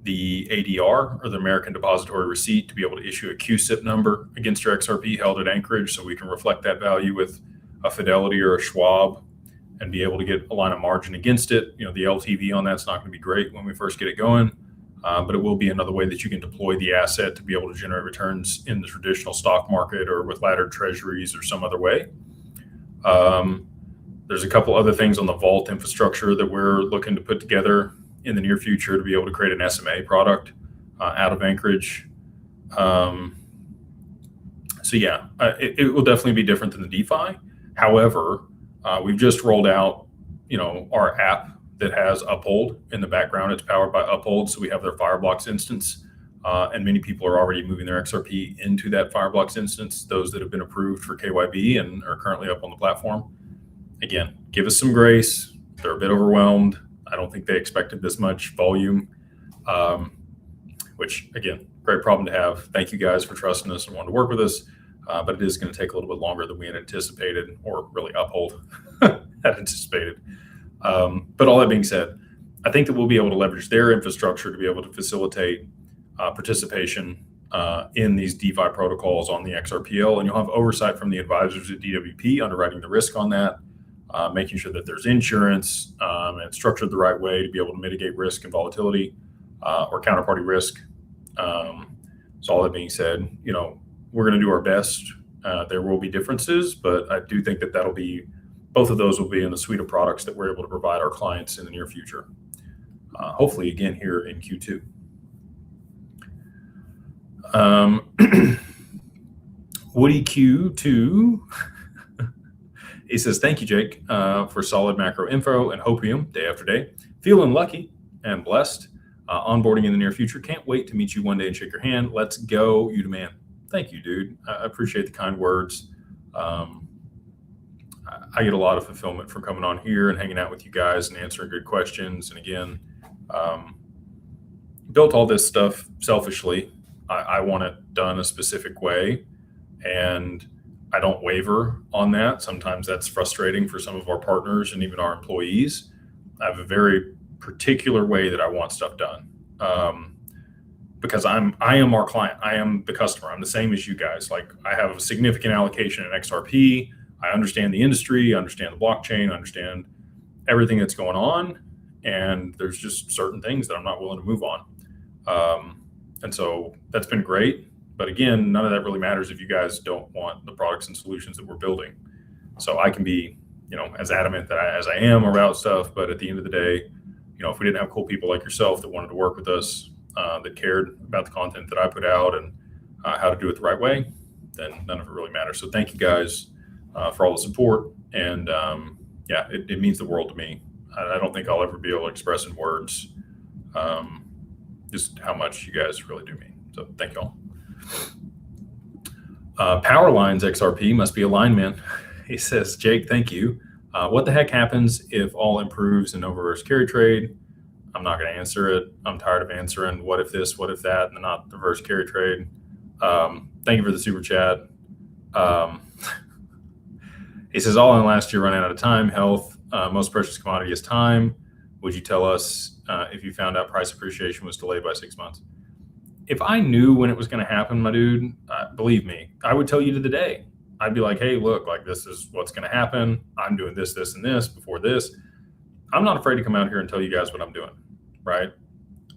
the ADR, or the American Depository Receipt, to be able to issue a QSIP number against your XRP held at Anchorage, so we can reflect that value with a Fidelity or a Schwab and be able to get a line of margin against it. The LTV on that's not going to be great when we first get it going, but it will be another way that you can deploy the asset to be able to generate returns in the traditional stock market or with laddered treasuries or some other way. There's a couple other things on the vault infrastructure that we're looking to put together in the near future to be able to create an SMA product out of Anchorage. It will definitely be different than the DeFi. However, we've just rolled out, our app that has Uphold in the background. It's powered by Uphold, so we have their Fireblocks instance, and many people are already moving their XRP into that Fireblocks instance, those that have been approved for KYB and are currently up on the platform. Again, give us some grace. They're a bit overwhelmed. I don't think they expected this much volume, which, again, great problem to have. Thank you guys for trusting us and wanting to work with us, but it is going to take a little bit longer than we had anticipated, or really Uphold had anticipated. But all that being said, I think that we'll be able to leverage their infrastructure to be able to facilitate participation in these DeFi protocols on the XRPL, and you'll have oversight from the advisors at DWP underwriting the risk on that, making sure that there's insurance and it's structured the right way to be able to mitigate risk and volatility or counterparty risk. So all that being said, we're going to do our best. There will be differences, but I do think that both of those will be in the suite of products that we're able to provide our clients in the near future. Hopefully, again, here in Q2. Woody Q2. He says, thank you, Jake, for solid macro info and hopium day after day. Feeling lucky and blessed. Onboarding in the near future. Can't wait to meet you one day and shake your hand. Let's go, you demand. Thank you, dude. I appreciate the kind words. I get a lot of fulfillment from coming on here and hanging out with you guys and answering good questions. And again, built all this stuff selfishly. I want it done a specific way, and I don't waver on that. Sometimes that's frustrating for some of our partners and even our employees. I have a very particular way that I want stuff done, because I am our client. I am the customer. I'm the same as you guys. Like, I have a significant allocation in XRP. I understand the industry, I understand the blockchain, I understand everything that's going on, and there's just certain things that I'm not willing to move on. And so that's been great. But again, none of that really matters if you guys don't want the products and solutions that we're building. So I can be, as adamant as I am about stuff, but at the end of the day, if we didn't have cool people like yourself that wanted to work with us, that cared about the content that I put out and how to do it the right way, then none of it really matters. So thank you guys for all the support. And it means the world to me. I don't think I'll ever be able to express in words just how much you guys really do mean. So thank you all. Powerline's XRP must be a lineman. He says, Jake, thank you. What the heck happens if all improves in no reverse carry trade? I'm not going to answer it. I'm tired of answering what if this, what if that, and not the reverse carry trade. Thank you for the super chat. He says, all in last year running out of time, health, most precious commodity is time. Would you tell us if you found out price appreciation was delayed by 6 months? If I knew when it was going to happen, my dude, believe me, I would tell you to the day. I'd be like, hey, look, like, this is what's going to happen. I'm doing this, this, and this before this. I'm not afraid to come out here and tell you guys what I'm doing, right?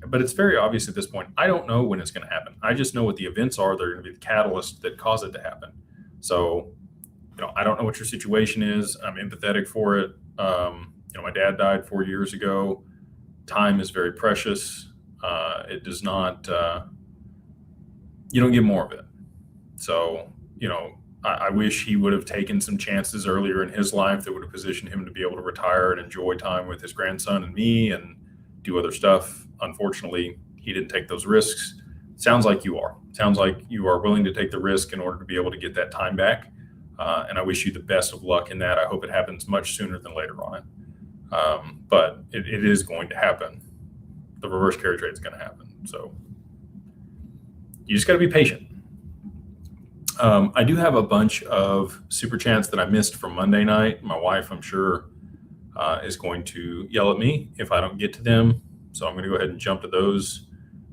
But it's very obvious at this point. I don't know when it's going to happen. I just know what the events are. They're going to be the catalyst that cause it to happen. So, I don't know what your situation is. I'm empathetic for it. My dad died 4 years ago. Time is very precious. It does not, you don't get more of it. So, I wish he would have taken some chances earlier in his life that would have positioned him to be able to retire and enjoy time with his grandson and me and do other stuff. Unfortunately, he didn't take those risks. Sounds like you are. Sounds like you are willing to take the risk in order to be able to get that time back. And I wish you the best of luck in that. I hope it happens much sooner than later on it. But it is going to happen. The reverse carry trade is going to happen. So you just got to be patient. I do have a bunch of super chats that I missed from Monday night. My wife, I'm sure, is going to yell at me if I don't get to them. So I'm going to go ahead and jump to those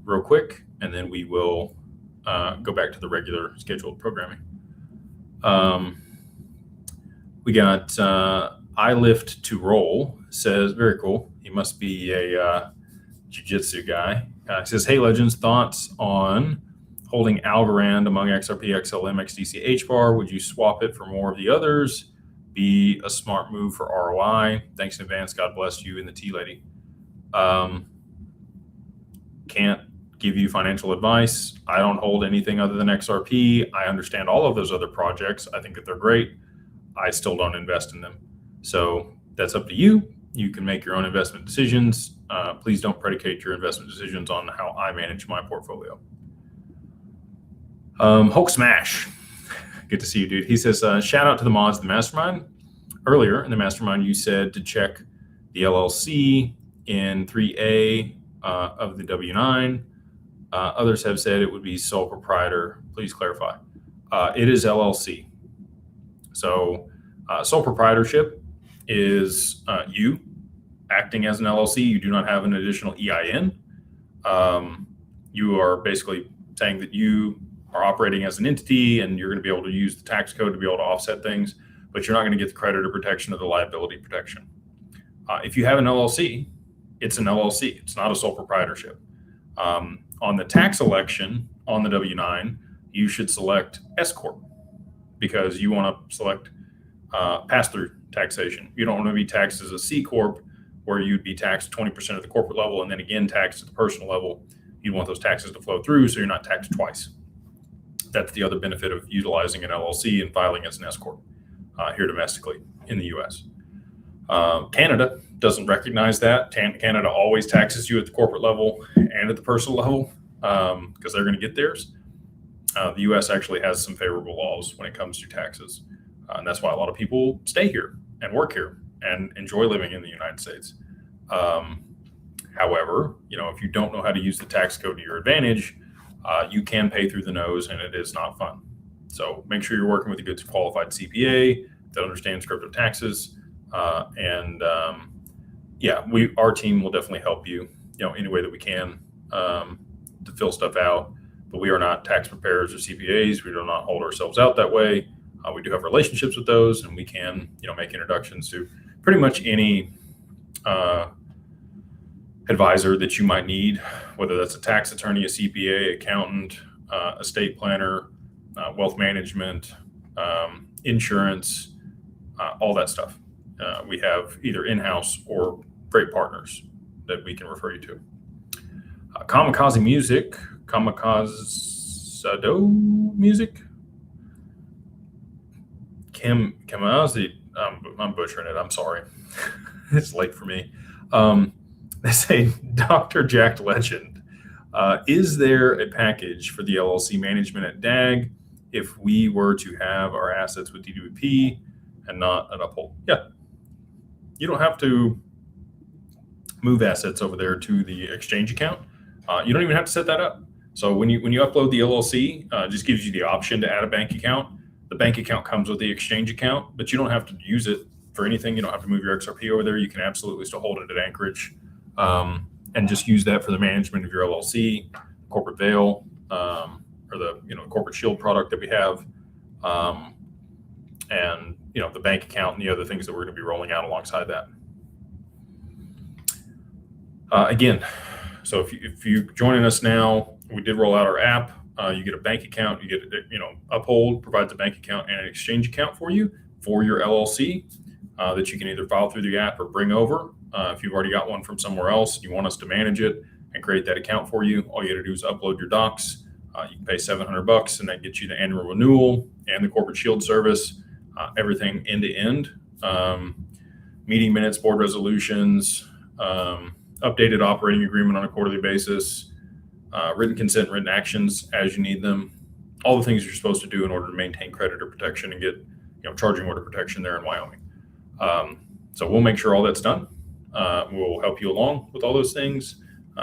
real quick, and then we will go back to the regular scheduled programming. We got I Lift to Roll says, very cool. He must be a jiu-jitsu guy. He says, hey, Legends, thoughts on holding Algorand among XRP, XLM, XDC, HBAR? Would you swap it for more of the others? Be a smart move for ROI. Thanks in advance. God bless you and the tea lady. Can't give you financial advice. I don't hold anything other than XRP. I understand all of those other projects. I think that they're great. I still don't invest in them. So that's up to you. You can make your own investment decisions. Please don't predicate your investment decisions on how I manage my portfolio. Hulk Smash. Good to see you, dude. He says, shout out to the mods of the mastermind. Earlier in the mastermind, you said to check the LLC in 3A of the W9. Others have said it would be sole proprietor. Please clarify. It is LLC. So sole proprietorship is you acting as an LLC. You do not have an additional EIN. You are basically saying that you are operating as an entity and you're going to be able to use the tax code to be able to offset things, but you're not going to get the creditor protection or the liability protection. If you have an LLC, it's an LLC. It's not a sole proprietorship. On the tax election on the W-9, you should select S Corp because you want to select pass-through taxation. You don't want to be taxed as a C Corp where you'd be taxed 20% at the corporate level and then again taxed at the personal level. You want those taxes to flow through so you're not taxed twice. That's the other benefit of utilizing an LLC and filing as an S Corp here domestically in the US. Canada doesn't recognize that. Canada always taxes you at the corporate level and at the personal level because they're going to get theirs. The US actually has some favorable laws when it comes to taxes. And that's why a lot of people stay here and work here and enjoy living in the United States. However, if you don't know how to use the tax code to your advantage, you can pay through the nose and it is not fun. So make sure you're working with a good qualified CPA that understands crypto taxes. Our team will definitely help you, any way that we can to fill stuff out. But we are not tax preparers or CPAs. We do not hold ourselves out that way. We do have relationships with those, and we can, make introductions to pretty much any advisor that you might need, whether that's a tax attorney, a CPA, accountant, estate planner, wealth management, insurance, all that stuff. We have either in-house or great partners that we can refer you to. Kamikaze Music, Kamikaze Music, Kamazi, I'm butchering it, I'm sorry. It's late for me. They say, Dr. Jack Legend, is there a package for the LLC management at DAG if we were to have our assets with DWP and not an uphold? Yeah. You don't have to move assets over there to the exchange account. You don't even have to set that up. So when you upload the LLC, it just gives you the option to add a bank account. The bank account comes with the exchange account, but you don't have to use it for anything. You don't have to move your XRP over there. You can absolutely still hold it at Anchorage and just use that for the management of your LLC, corporate veil, or the corporate shield product that we have, and the bank account and the other things that we're going to be rolling out alongside that. Again, so if you're joining us now, we did roll out our app. You get a bank account. You get, Uphold provides a bank account and an exchange account for you for your LLC that you can either file through the app or bring over. If you've already got one from somewhere else, you want us to manage it and create that account for you. All you got to do is upload your docs. You can pay $700, and that gets you the annual renewal and the corporate shield service, everything end to end. Meeting minutes, board resolutions, updated operating agreement on a quarterly basis, written consent, written actions as you need them, all the things you're supposed to do in order to maintain creditor protection and get charging order protection there in Wyoming. So we'll make sure all that's done. We'll help you along with all those things.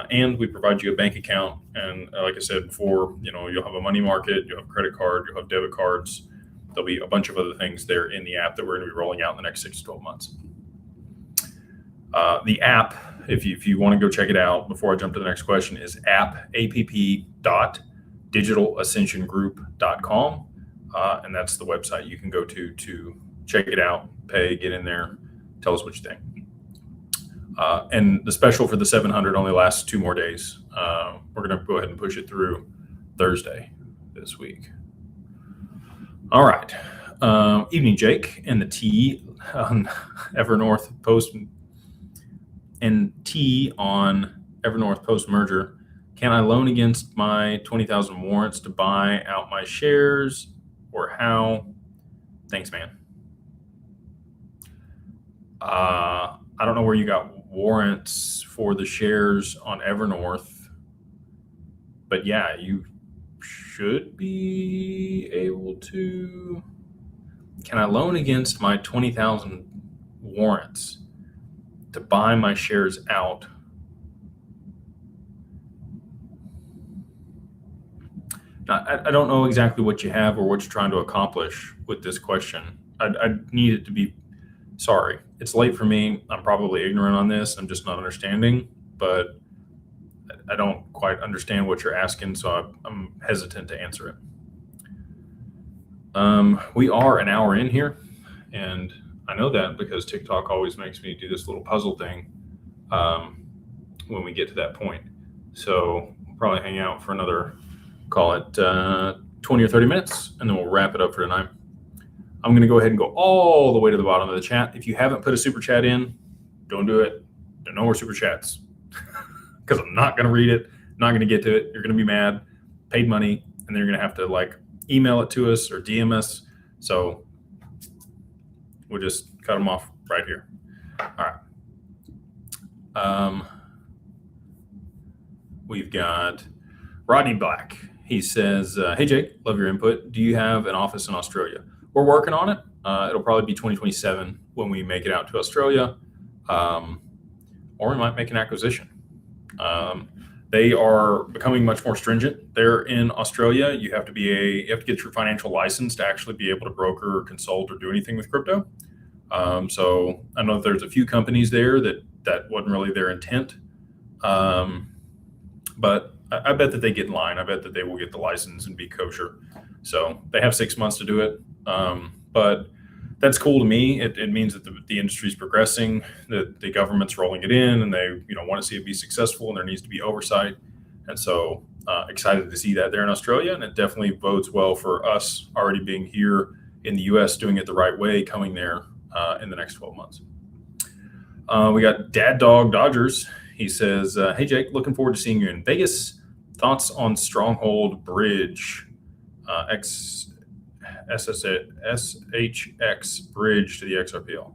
And we provide you a bank account. And like I said before, you'll have a money market, you'll have a credit card, you'll have debit cards. There'll be a bunch of other things there in the app that we're going to be rolling out in the next 6 to 12 months. The app, if you want to go check it out before I jump to the next question, is app.digitalascensiongroup.com. And that's the website you can go to check it out, pay, get in there, tell us what you think. And the special for the 700 only lasts 2 more days. We're going to go ahead and push it through Thursday this week. All right. Evening, Jake, and the T on Evernorth post merger. Can I loan against my 20,000 warrants to buy out my shares, or how? Thanks, man. I don't know where you got warrants for the shares on Evernorth, but yeah, you should be able to. Can I loan against my 20,000 warrants to buy my shares out? Now, I don't know exactly what you have or what you're trying to accomplish with this question. I need it to be. Sorry, it's late for me. I'm probably ignorant on this. I'm just not understanding, but I don't quite understand what you're asking, so I'm hesitant to answer it. We are an hour in here, and I know that because TikTok always makes me do this little puzzle thing when we get to that point. So we'll probably hang out for another, call it 20 or 30 minutes, and then we'll wrap it up for tonight. I'm going to go ahead and go all the way to the bottom of the chat. If you haven't put a super chat in, don't do it. There are no more super chats because I'm not going to read it, not going to get to it. You're going to be mad, paid money, and then you're going to have to email it to us or DM us. So we'll just cut them off right here. All right. We've got Rodney Black. He says, hey, Jake, love your input. Do you have an office in Australia? We're working on it. It'll probably be 2027 when we make it out to Australia, or we might make an acquisition. They are becoming much more stringent. They're in Australia. You have to get your financial license to actually be able to broker or consult or do anything with crypto. So I know that there's a few companies there that wasn't really their intent, but I bet that they get in line. I bet that they will get the license and be kosher. So they have 6 months to do it. But that's cool to me. It means that the industry is progressing, that the government's rolling it in, and they want to see it be successful, and there needs to be oversight. And so excited to see that there in Australia, and it definitely bodes well for us already being here in the U.S. doing it the right way, coming there in the next 12 months. We got Dad Dog Dodgers. He says, hey, Jake, looking forward to seeing you in Vegas. Thoughts on Stronghold Bridge, SHX bridge to the XRPL.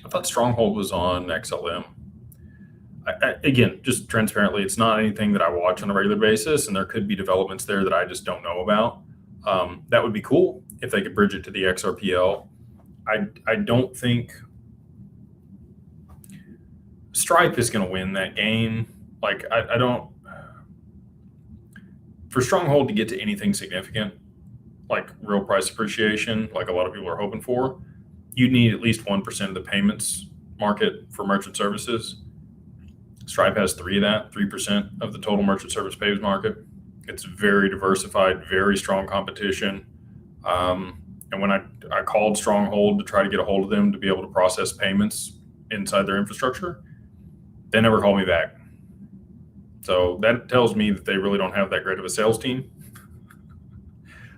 I thought Stronghold was on XLM. Again, just transparently, it's not anything that I watch on a regular basis, and there could be developments there that I just don't know about. That would be cool if they could bridge it to the XRPL. I don't think Stripe is going to win that game. I don't. For Stronghold to get to anything significant, like real price appreciation, like a lot of people are hoping for, you'd need at least 1% of the payments market for merchant services. Stripe has 3% of the total merchant service payments market. It's very diversified, very strong competition. And when I called Stronghold to try to get a hold of them to be able to process payments inside their infrastructure, they never called me back. So that tells me that they really don't have that great of a sales team.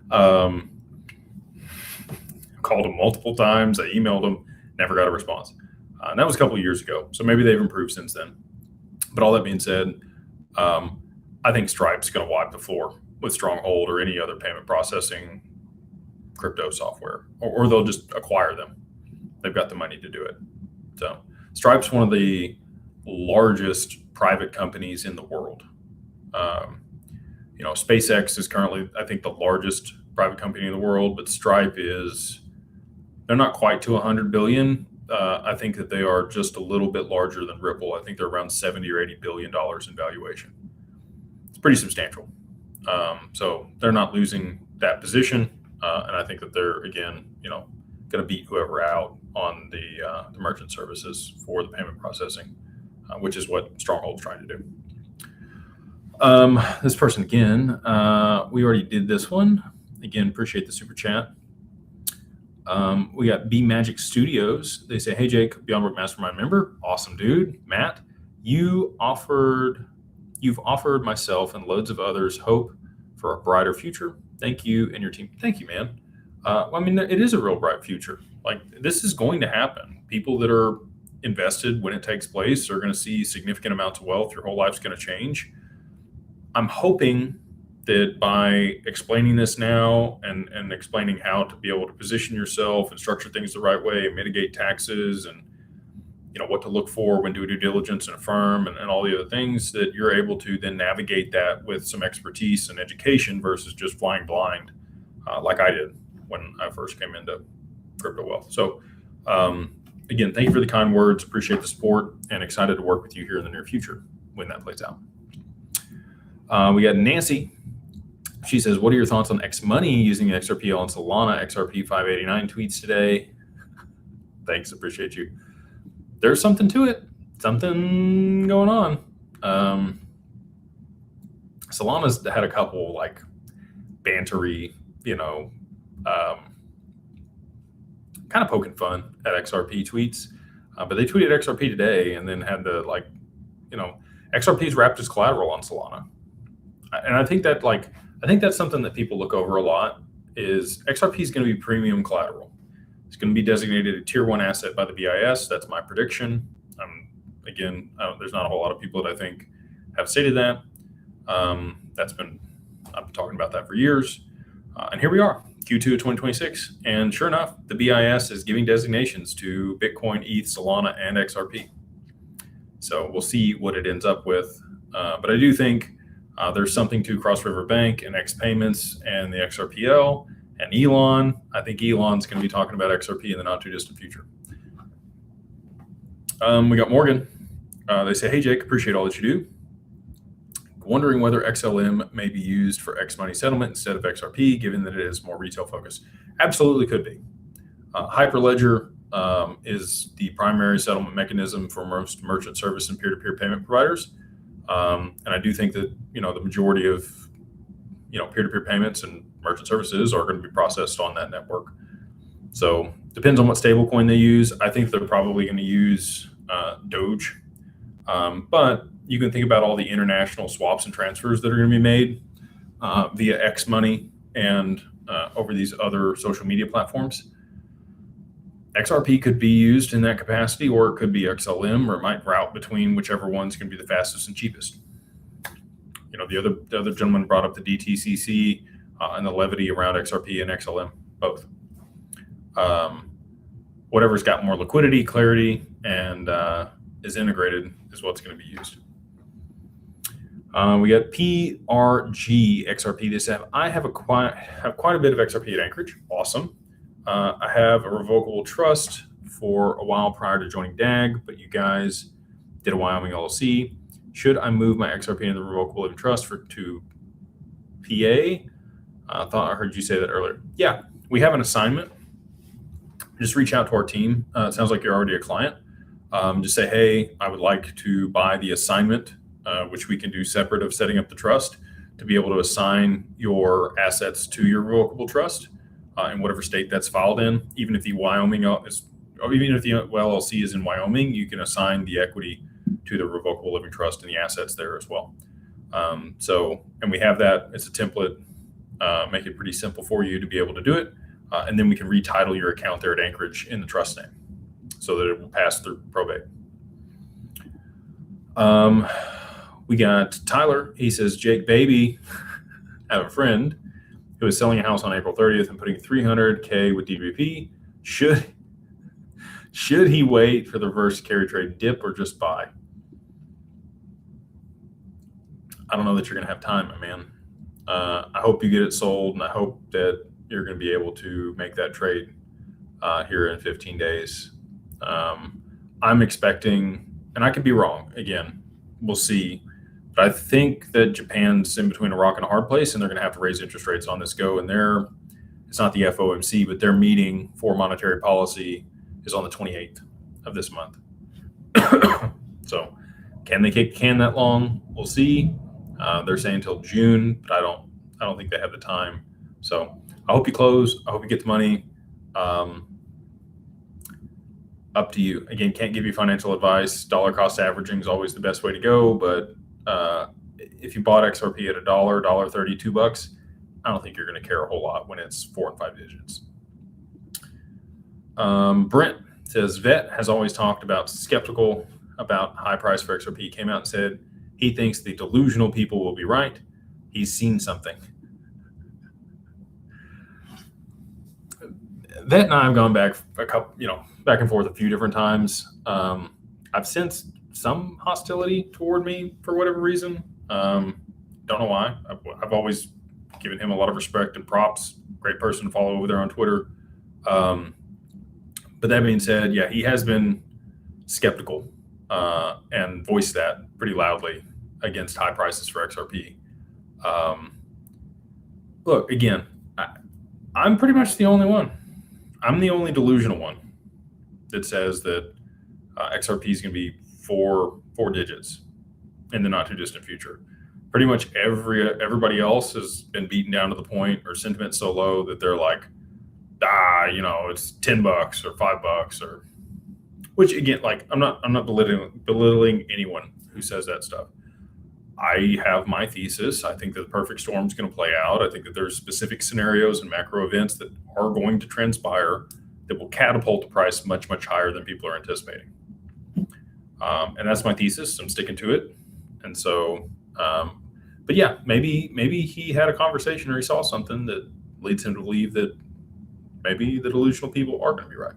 Called them multiple times. I emailed them, never got a response. And that was a couple of years ago. So maybe they've improved since then. But all that being said, I think Stripe's going to wipe the floor with Stronghold or any other payment processing crypto software, or they'll just acquire them. They've got the money to do it. So Stripe's one of the largest private companies in the world. SpaceX is currently, I think, the largest private company in the world, but Stripe they're not quite to 100 billion. I think that they are just a little bit larger than Ripple. I think they're around 70 or 80 billion dollars in valuation. It's pretty substantial. So they're not losing that position. And I think that they're, again, going to beat whoever out on the merchant services for the payment processing, which is what Stronghold's trying to do. This person again, we already did this one. Again, appreciate the super chat. We got B Magic Studios. They say, "Hey Jake, Beyond Work Mastermind member, awesome dude, Matt. You've offered myself and loads of others hope for a brighter future. Thank you and your team." Thank you, man. It is a real bright future. Like, this is going to happen. People that are invested when it takes place are going to see significant amounts of wealth. Your whole life's going to change. I'm hoping that by explaining this now and explaining how to be able to position yourself and structure things the right way, mitigate taxes, and what to look for when doing due diligence in a firm, and all the other things, that you're able to then navigate that with some expertise and education versus just flying blind, like I did when I first came into crypto wealth. So again, thank you for the kind words. Appreciate the support, and excited to work with you here in the near future when that plays out. We got Nancy. She says, "What are your thoughts on X Money using XRP on Solana? XRP 589 tweets today." Thanks, appreciate you. There's something to it, something going on. Solana's had a couple like bantery, kind of poking fun at XRP tweets, but they tweeted XRP today and then had the XRP's wrapped as collateral on Solana, and I think that's something that people look over a lot. Is XRP is going to be premium collateral. It's going to be designated a tier 1 asset by the BIS. That's my prediction. There's not a whole lot of people that I think have stated that. I've been talking about that for years. And here we are, Q2 of 2026. And sure enough, the BIS is giving designations to Bitcoin, ETH, Solana, and XRP. So we'll see what it ends up with. But I do think there's something to Cross River Bank and X Payments and the XRPL. And Elon, I think Elon's going to be talking about XRP in the not too distant future. We got Morgan. They say, "Hey Jake, appreciate all that you do. Wondering whether XLM may be used for X Money settlement instead of XRP, given that it is more retail focused." Absolutely could be. Hyperledger is the primary settlement mechanism for most merchant service and peer-to-peer payment providers. And I do think that, the majority of, peer-to-peer payments and merchant services are going to be processed on that network. So depends on what stablecoin they use. I think they're probably going to use Doge. But you can think about all the international swaps and transfers that are going to be made via X Money and over these other social media platforms. XRP could be used in that capacity, or it could be XLM, or it might route between whichever one's going to be the fastest and cheapest. The other gentleman brought up the DTCC and the levity around XRP and XLM, both. Whatever's got more liquidity, clarity, and is integrated is what's going to be used. We got PRG XRP. They say, "I have quite a bit of XRP at Anchorage." Awesome. I have a revocable trust for a while prior to joining DAG, but you guys did a Wyoming LLC. Should I move my XRP into the revocable living trust to PA? I thought I heard you say that earlier. Yeah, we have an assignment. Just reach out to our team. It sounds like you're already a client. Just say, "Hey, I would like to buy the assignment," which we can do separate of setting up the trust, to be able to assign your assets to your revocable trust. in whatever state that's filed in. Even if the LLC is in Wyoming, you can assign the equity to the revocable living trust and the assets there as well. And we have that. It's a template. Make it pretty simple for you to be able to do it. And then we can retitle your account there at Anchorage in the trust name so that it will pass through probate. We got Tyler. He says, Jake Baby, I have a friend who is selling a house on April 30th and putting $300K with DVP. Should he wait for the reverse carry trade dip or just buy? I don't know that you're going to have time, my man. I hope you get it sold, and I hope that you're going to be able to make that trade here in 15 days. I'm expecting, and I could be wrong, again, we'll see. But I think that Japan's in between a rock and a hard place, and they're going to have to raise interest rates on this go. And it's not the FOMC, but their meeting for monetary policy is on the 28th of this month. So can they kick the can that long? We'll see. They're saying until June, but I don't think they have the time. So I hope you close. I hope you get the money. Up to you. Again, can't give you financial advice. Dollar cost averaging is always the best way to go. But if you bought XRP at $1, $1.30, $2, I don't think you're going to care a whole lot when it's 4 and 5 digits. Brent says, Vet has always talked about skeptical about high price for XRP. He came out and said he thinks the delusional people will be right. He's seen something. Vet and I have gone back back and forth a few different times. I've sensed some hostility toward me for whatever reason. Don't know why. I've always given him a lot of respect and props. Great person to follow over there on Twitter. But that being said, yeah, he has been skeptical and voiced that pretty loudly against high prices for XRP. Look, again, I'm pretty much the only one. I'm the only delusional one that says that XRP is going to be four digits in the not too distant future. Pretty much everybody else has been beaten down to the point, or sentiment so low that they're like, it's $10 or $5 or, which again, like I'm not belittling anyone who says that stuff. I have my thesis. I think that the perfect storm is going to play out. I think that there's specific scenarios and macro events that are going to transpire that will catapult the price much, much higher than people are anticipating. And that's my thesis. I'm sticking to it. And so, but yeah, maybe he had a conversation or he saw something that leads him to believe that maybe the delusional people are going to be right.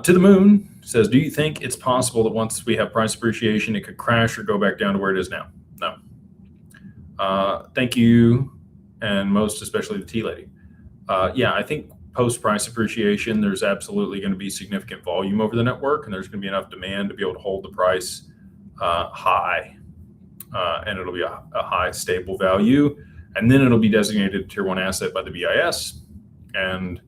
To the Moon says, do you think it's possible that once we have price appreciation, it could crash or go back down to where it is now? No. Thank you, and most especially the tea lady. Yeah, I think post-price appreciation, there's absolutely going to be significant volume over the network, and there's going to be enough demand to be able to hold the price high, and it'll be a high stable value, and then it'll be designated a Tier 1 asset by the BIS, and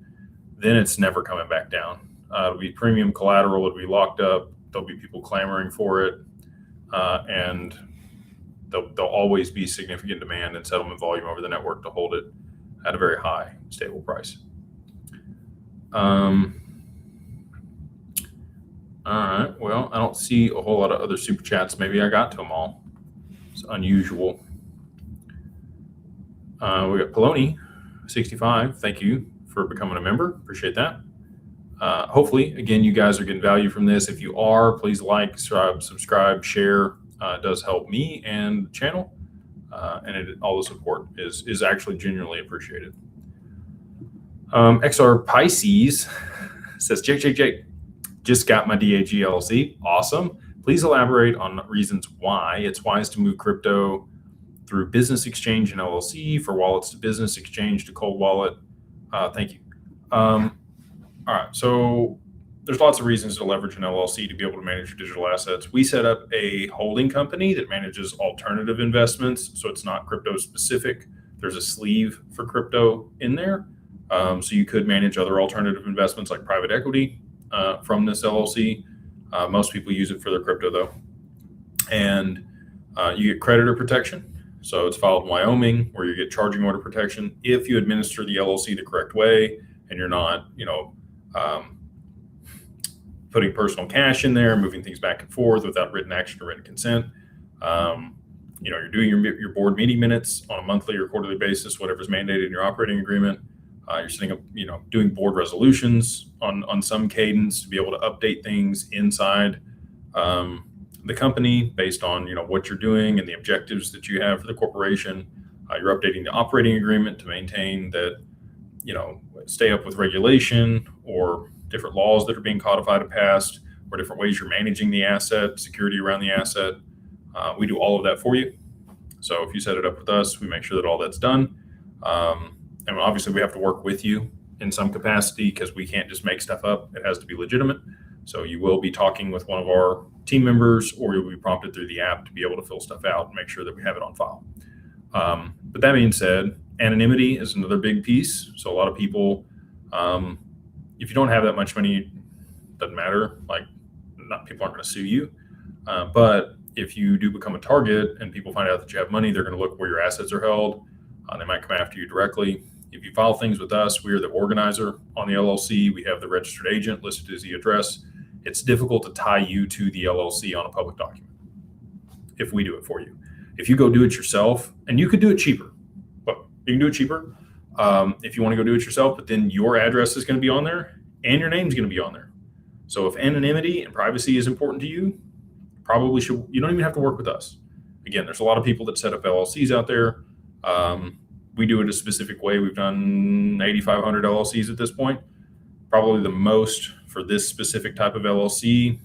then it's never coming back down. It'll be premium collateral. It'll be locked up. There'll be people clamoring for it. And there'll always be significant demand and settlement volume over the network to hold it at a very high, stable price. All right. Well, I don't see a whole lot of other super chats. Maybe I got to them all. It's unusual. We got Poloni, 65. Thank you for becoming a member. Appreciate that. Hopefully, again, you guys are getting value from this. If you are, please like, subscribe, share. It does help me and the channel, and all the support is actually genuinely appreciated. XR Pisces says, Jake, just got my DAG LLC. Awesome. Please elaborate on reasons why it's wise to move crypto through business exchange and LLC for wallets to business exchange to cold wallet. Thank you. All right, so there's lots of reasons to leverage an LLC to be able to manage your digital assets. We set up a holding company that manages alternative investments, so it's not crypto specific. There's a sleeve for crypto in there, so you could manage other alternative investments like private equity from this LLC. Most people use it for their crypto though, and you get creditor protection. So it's filed in Wyoming, where you get charging order protection if you administer the LLC the correct way and you're not, putting personal cash in there, moving things back and forth without written action or written consent. You're doing your board meeting minutes on a monthly or quarterly basis, whatever's mandated in your operating agreement. You're setting up, doing board resolutions on some cadence to be able to update things inside the company based on what you're doing and the objectives that you have for the corporation. You're updating the operating agreement to maintain that stay up with regulation or different laws that are being codified and passed, or different ways you're managing the asset, security around the asset. We do all of that for you. So if you set it up with us, we make sure that all that's done. And obviously we have to work with you in some capacity because we can't just make stuff up. It has to be legitimate. So you will be talking with one of our team members, or you'll be prompted through the app to be able to fill stuff out and make sure that we have it on file. But that being said, anonymity is another big piece. So a lot of people, if you don't have that much money, it doesn't matter. People aren't going to sue you. But if you do become a target and people find out that you have money, they're going to look where your assets are held. They might come after you directly. If you file things with us, we are the organizer on the LLC. We have the registered agent listed as the address. It's difficult to tie you to the LLC on a public document if we do it for you. If you go do it yourself, and you could do it cheaper, but you can do it cheaper if you want to go do it yourself, but then your address is going to be on there and your name's going to be on there. So if anonymity and privacy is important to you, you don't even have to work with us. Again, there's a lot of people that set up LLCs out there. We do it a specific way. We've done 8,500 LLCs at this point, probably the most for this specific type of LLC.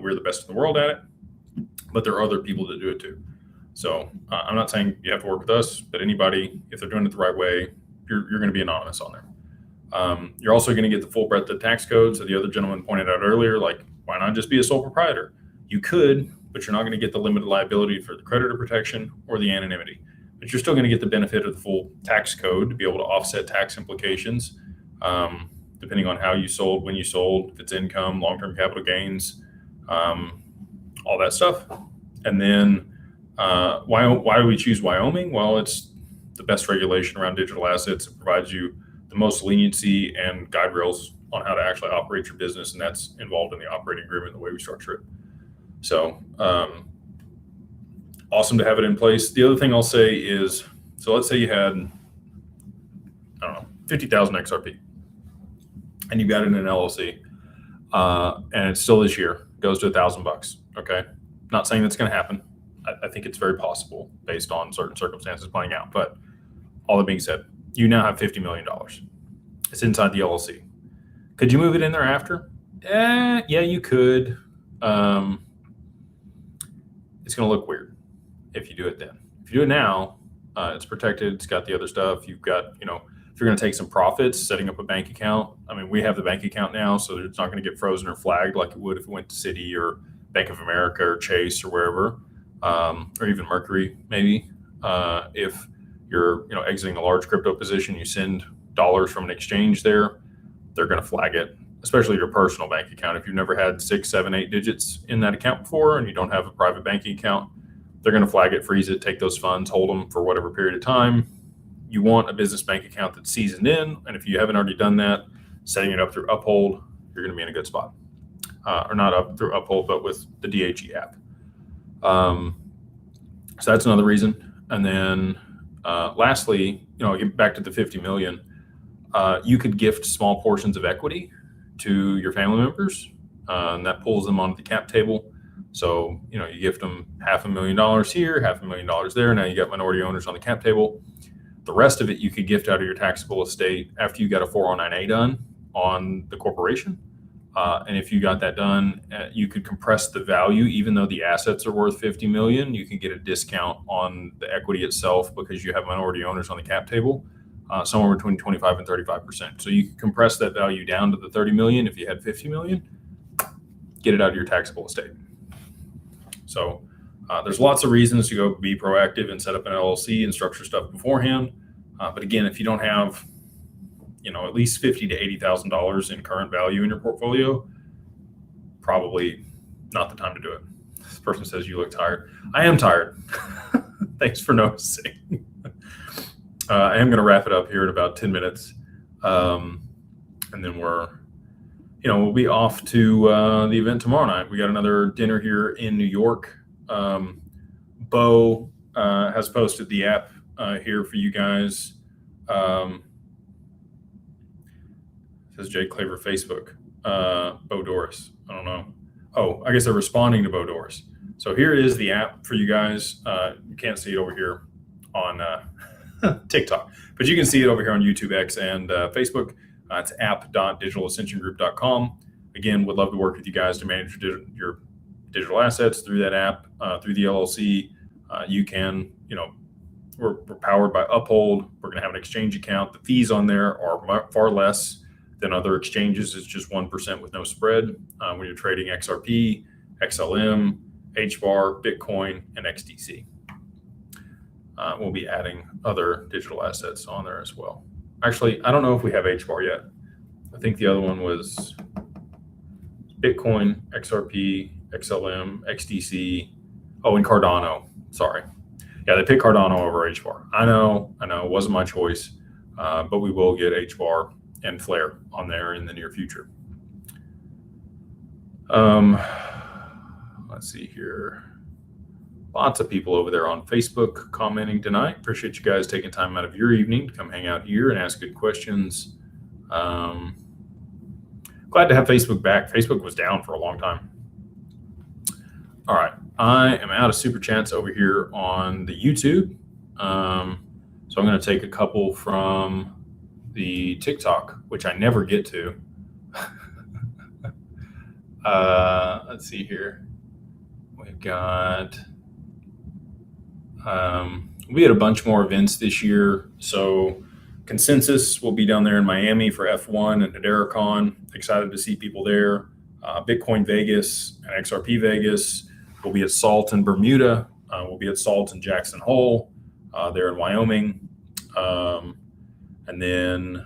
We're the best in the world at it, but there are other people that do it too. So I'm not saying you have to work with us, but anybody, if they're doing it the right way, you're going to be anonymous on there. You're also going to get the full breadth of tax code. So the other gentleman pointed out earlier, why not just be a sole proprietor? You could, but you're not going to get the limited liability for the creditor protection or the anonymity. But you're still going to get the benefit of the full tax code to be able to offset tax implications, depending on how you sold, when you sold, if it's income, long-term capital gains, all that stuff. And then why do we choose Wyoming? Well, it's the best regulation around digital assets. It provides you the most leniency and guide rails on how to actually operate your business, and that's involved in the operating agreement, the way we structure it. So awesome to have it in place. The other thing I'll say is, so let's say you had, 50,000 XRP, and you got it in an LLC, and it's still this year, goes to $1,000. Okay, not saying that's going to happen. I think it's very possible based on certain circumstances playing out. But all that being said, you now have $50 million. It's inside the LLC. Could you move it in there after? Yeah, you could. It's going to look weird if you do it then. If you do it now, it's protected. It's got the other stuff. You've got, if you're going to take some profits, setting up a bank account. We have the bank account now, so it's not going to get frozen or flagged like it would if it went to Citi or Bank of America or Chase or wherever, or even Mercury maybe. If you're, exiting a large crypto position, you send dollars from an exchange there, they're going to flag it, especially your personal bank account. If you've never had 6, 7, 8 digits in that account before and you don't have a private banking account, they're going to flag it, freeze it, take those funds, hold them for whatever period of time. You want a business bank account that's seasoned in. And if you haven't already done that, setting it up through Uphold, you're going to be in a good spot. Or not up through Uphold, but with the DHE app. So that's another reason. And then lastly, get back to the 50 million, you could gift small portions of equity to your family members, and that pulls them onto the cap table. So, you gift them $500,000 here, $500,000 there. Now you got minority owners on the cap table. The rest of it, you could gift out of your taxable estate after you got a 409A done on the corporation. And if you got that done, you could compress the value, even though the assets are worth 50 million, you can get a discount on the equity itself because you have minority owners on the cap table, somewhere between 25 and 35%. So you can compress that value down to the 30 million. If you had 50 million, get it out of your taxable estate. So there's lots of reasons to go be proactive and set up an LLC and structure stuff beforehand. But again, if you don't have, at least $50,000 to $80,000 in current value in your portfolio, probably not the time to do it. This person says you look tired. I am tired. Thanks for noticing. I am going to wrap it up here in about 10 minutes. And then we'll be off to the event tomorrow night. We got another dinner here in New York. Bo has posted the app here for you guys. Says Jay Claver Facebook. Bo Doris. I don't know. Oh, I guess they're responding to Bo Doris. So here is the app for you guys. You can't see it over here on TikTok, but you can see it over here on YouTube, X, and Facebook. It's app.digitalascensiongroup.com. Again, would love to work with you guys to manage your digital assets through that app, through the LLC. You can, we're powered by Uphold. We're going to have an exchange account. The fees on there are far less than other exchanges. It's just 1% with no spread when you're trading XRP, XLM, HBAR, Bitcoin, and XDC. We'll be adding other digital assets on there as well. Actually, I don't know if we have HBAR yet. I think the other one was Bitcoin, XRP, XLM, XDC. Oh, and Cardano. Sorry. Yeah, they picked Cardano over HBAR. I know, it wasn't my choice, but we will get HBAR and Flare on there in the near future. Let's see here. Lots of people over there on Facebook commenting tonight. Appreciate you guys taking time out of your evening to come hang out here and ask good questions. Glad to have Facebook back. Facebook was down for a long time. All right. I am out of super chats over here on the YouTube. So I'm going to take a couple from the TikTok, which I never get to. Let's see here. We've got, we had a bunch more events this year. So Consensus will be down there in Miami for F1 and HederaCon. Excited to see people there. Bitcoin Vegas and XRP Vegas. We'll be at SALT in Bermuda. We'll be at SALT in Jackson Hole there in Wyoming. And then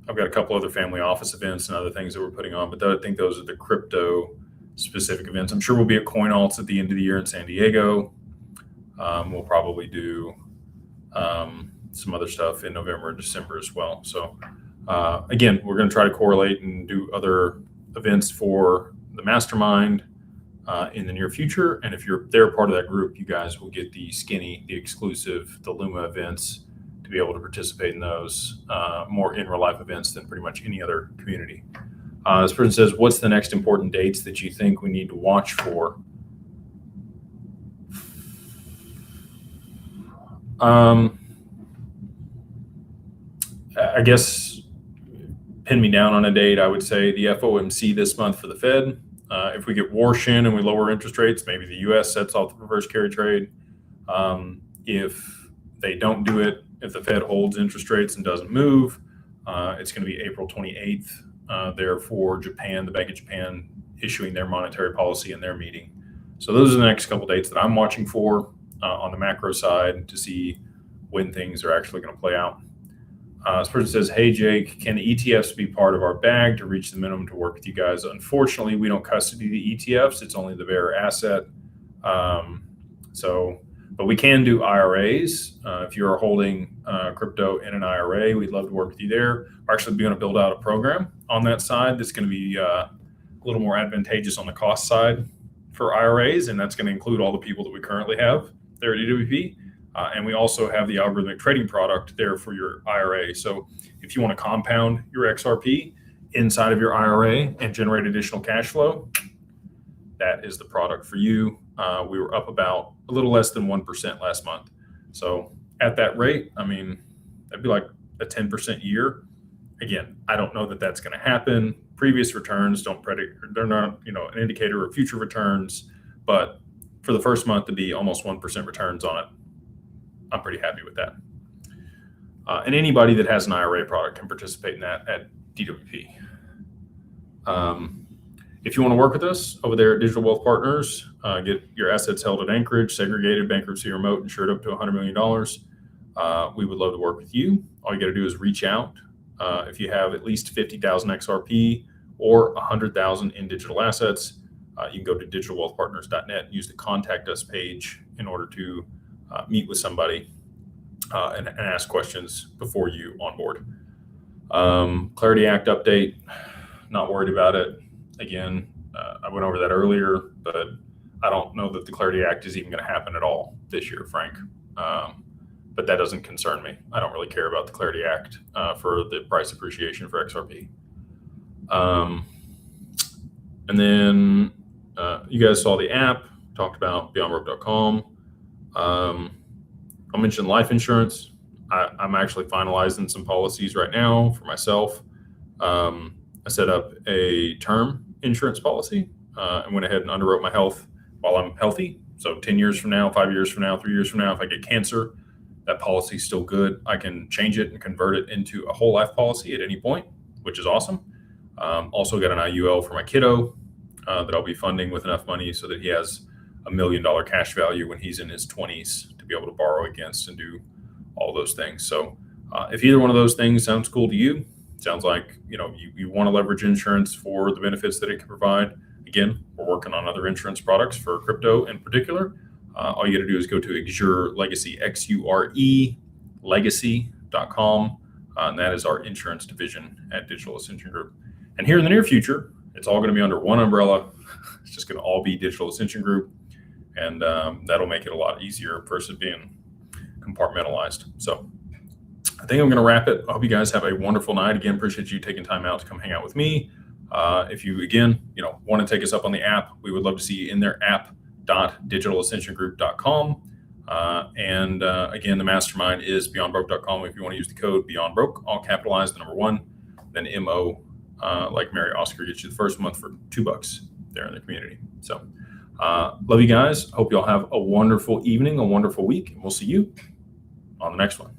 I've got a couple other family office events and other things that we're putting on, but I think those are the crypto specific events. I'm sure we'll be at CoinAlts at the end of the year in San Diego. We'll probably do some other stuff in November and December as well. So again, we're going to try to correlate and do other events for the mastermind in the near future. And if they're part of that group, you guys will get the skinny, the exclusive, the Luma events to be able to participate in those more in real life events than pretty much any other community. This person says, what's the next important dates that you think we need to watch for? I guess pin me down on a date. I would say the FOMC this month for the Fed. If we get war shin and we lower interest rates, maybe the U.S. sets off the reverse carry trade. If they don't do it, if the Fed holds interest rates and doesn't move, it's going to be April 28th. Therefore, Japan, the Bank of Japan, issuing their monetary policy in their meeting. So those are the next couple dates that I'm watching for on the macro side to see when things are actually going to play out. This person says, hey, Jake, can the ETFs be part of our bag to reach the minimum to work with you guys? Unfortunately, we don't custody the ETFs. It's only the bearer asset. But we can do IRAs. If you are holding crypto in an IRA, we'd love to work with you there. We're actually going to build out a program on that side that's going to be a little more advantageous on the cost side for IRAs, and that's going to include all the people that we currently have there at DWP. And we also have the algorithmic trading product there for your IRA. So if you want to compound your XRP inside of your IRA and generate additional cash flow, that is the product for you. We were up about a little less than 1% last month. So at that rate, I mean, that'd be like a 10% year. Again, I don't know that that's going to happen. Previous returns don't predict, they're not, an indicator of future returns, but for the first month to be almost 1% returns on it, I'm pretty happy with that. And anybody that has an IRA product can participate in that at DWP. If you want to work with us over there at Digital Wealth Partners, get your assets held at Anchorage, segregated, bankruptcy remote, insured up to $100 million. We would love to work with you. All you got to do is reach out. If you have at least 50,000 XRP or 100,000 in digital assets, you can go to digitalwealthpartners.net and use the contact us page in order to meet with somebody and ask questions before you onboard. Clarity Act update, not worried about it. Again, I went over that earlier, but I don't know that the Clarity Act is even going to happen at all this year, Frank. But that doesn't concern me. I don't really care about the Clarity Act for the price appreciation for XRP. And then you guys saw the app, talked about beyondbroke.com. I'll mention life insurance. I'm actually finalizing some policies right now for myself. I set up a term insurance policy and went ahead and underwrote my health while I'm healthy. So 10 years from now, 5 years from now, 3 years from now, if I get cancer, that policy is still good. I can change it and convert it into a whole life policy at any point, which is awesome. Also got an IUL for my kiddo that I'll be funding with enough money so that he has $1 million cash value when he's in his 20s to be able to borrow against and do all those things. So if either one of those things sounds cool to you, sounds like you want to leverage insurance for the benefits that it can provide. Again, we're working on other insurance products for crypto in particular. All you got to do is go to Xure Legacy, XURE Legacy.com. And that is our insurance division at Digital Ascension Group. And here in the near future, it's all going to be under one umbrella. It's just going to all be Digital Ascension Group. And that'll make it a lot easier versus being compartmentalized. So I think I'm going to wrap it. I hope you guys have a wonderful night. Again, appreciate you taking time out to come hang out with me. If you, again, want to take us up on the app, we would love to see you in there, app.digitalascensiongroup.com. Again, the mastermind is beyondbroke.com. If you want to use the code beyondbroke, all capitalized, the number 1, then MO, like Mary Oscar, gets you the first month for $2 there in the community. So love you guys. Hope you all have a wonderful evening, a wonderful week, and we'll see you on the next one.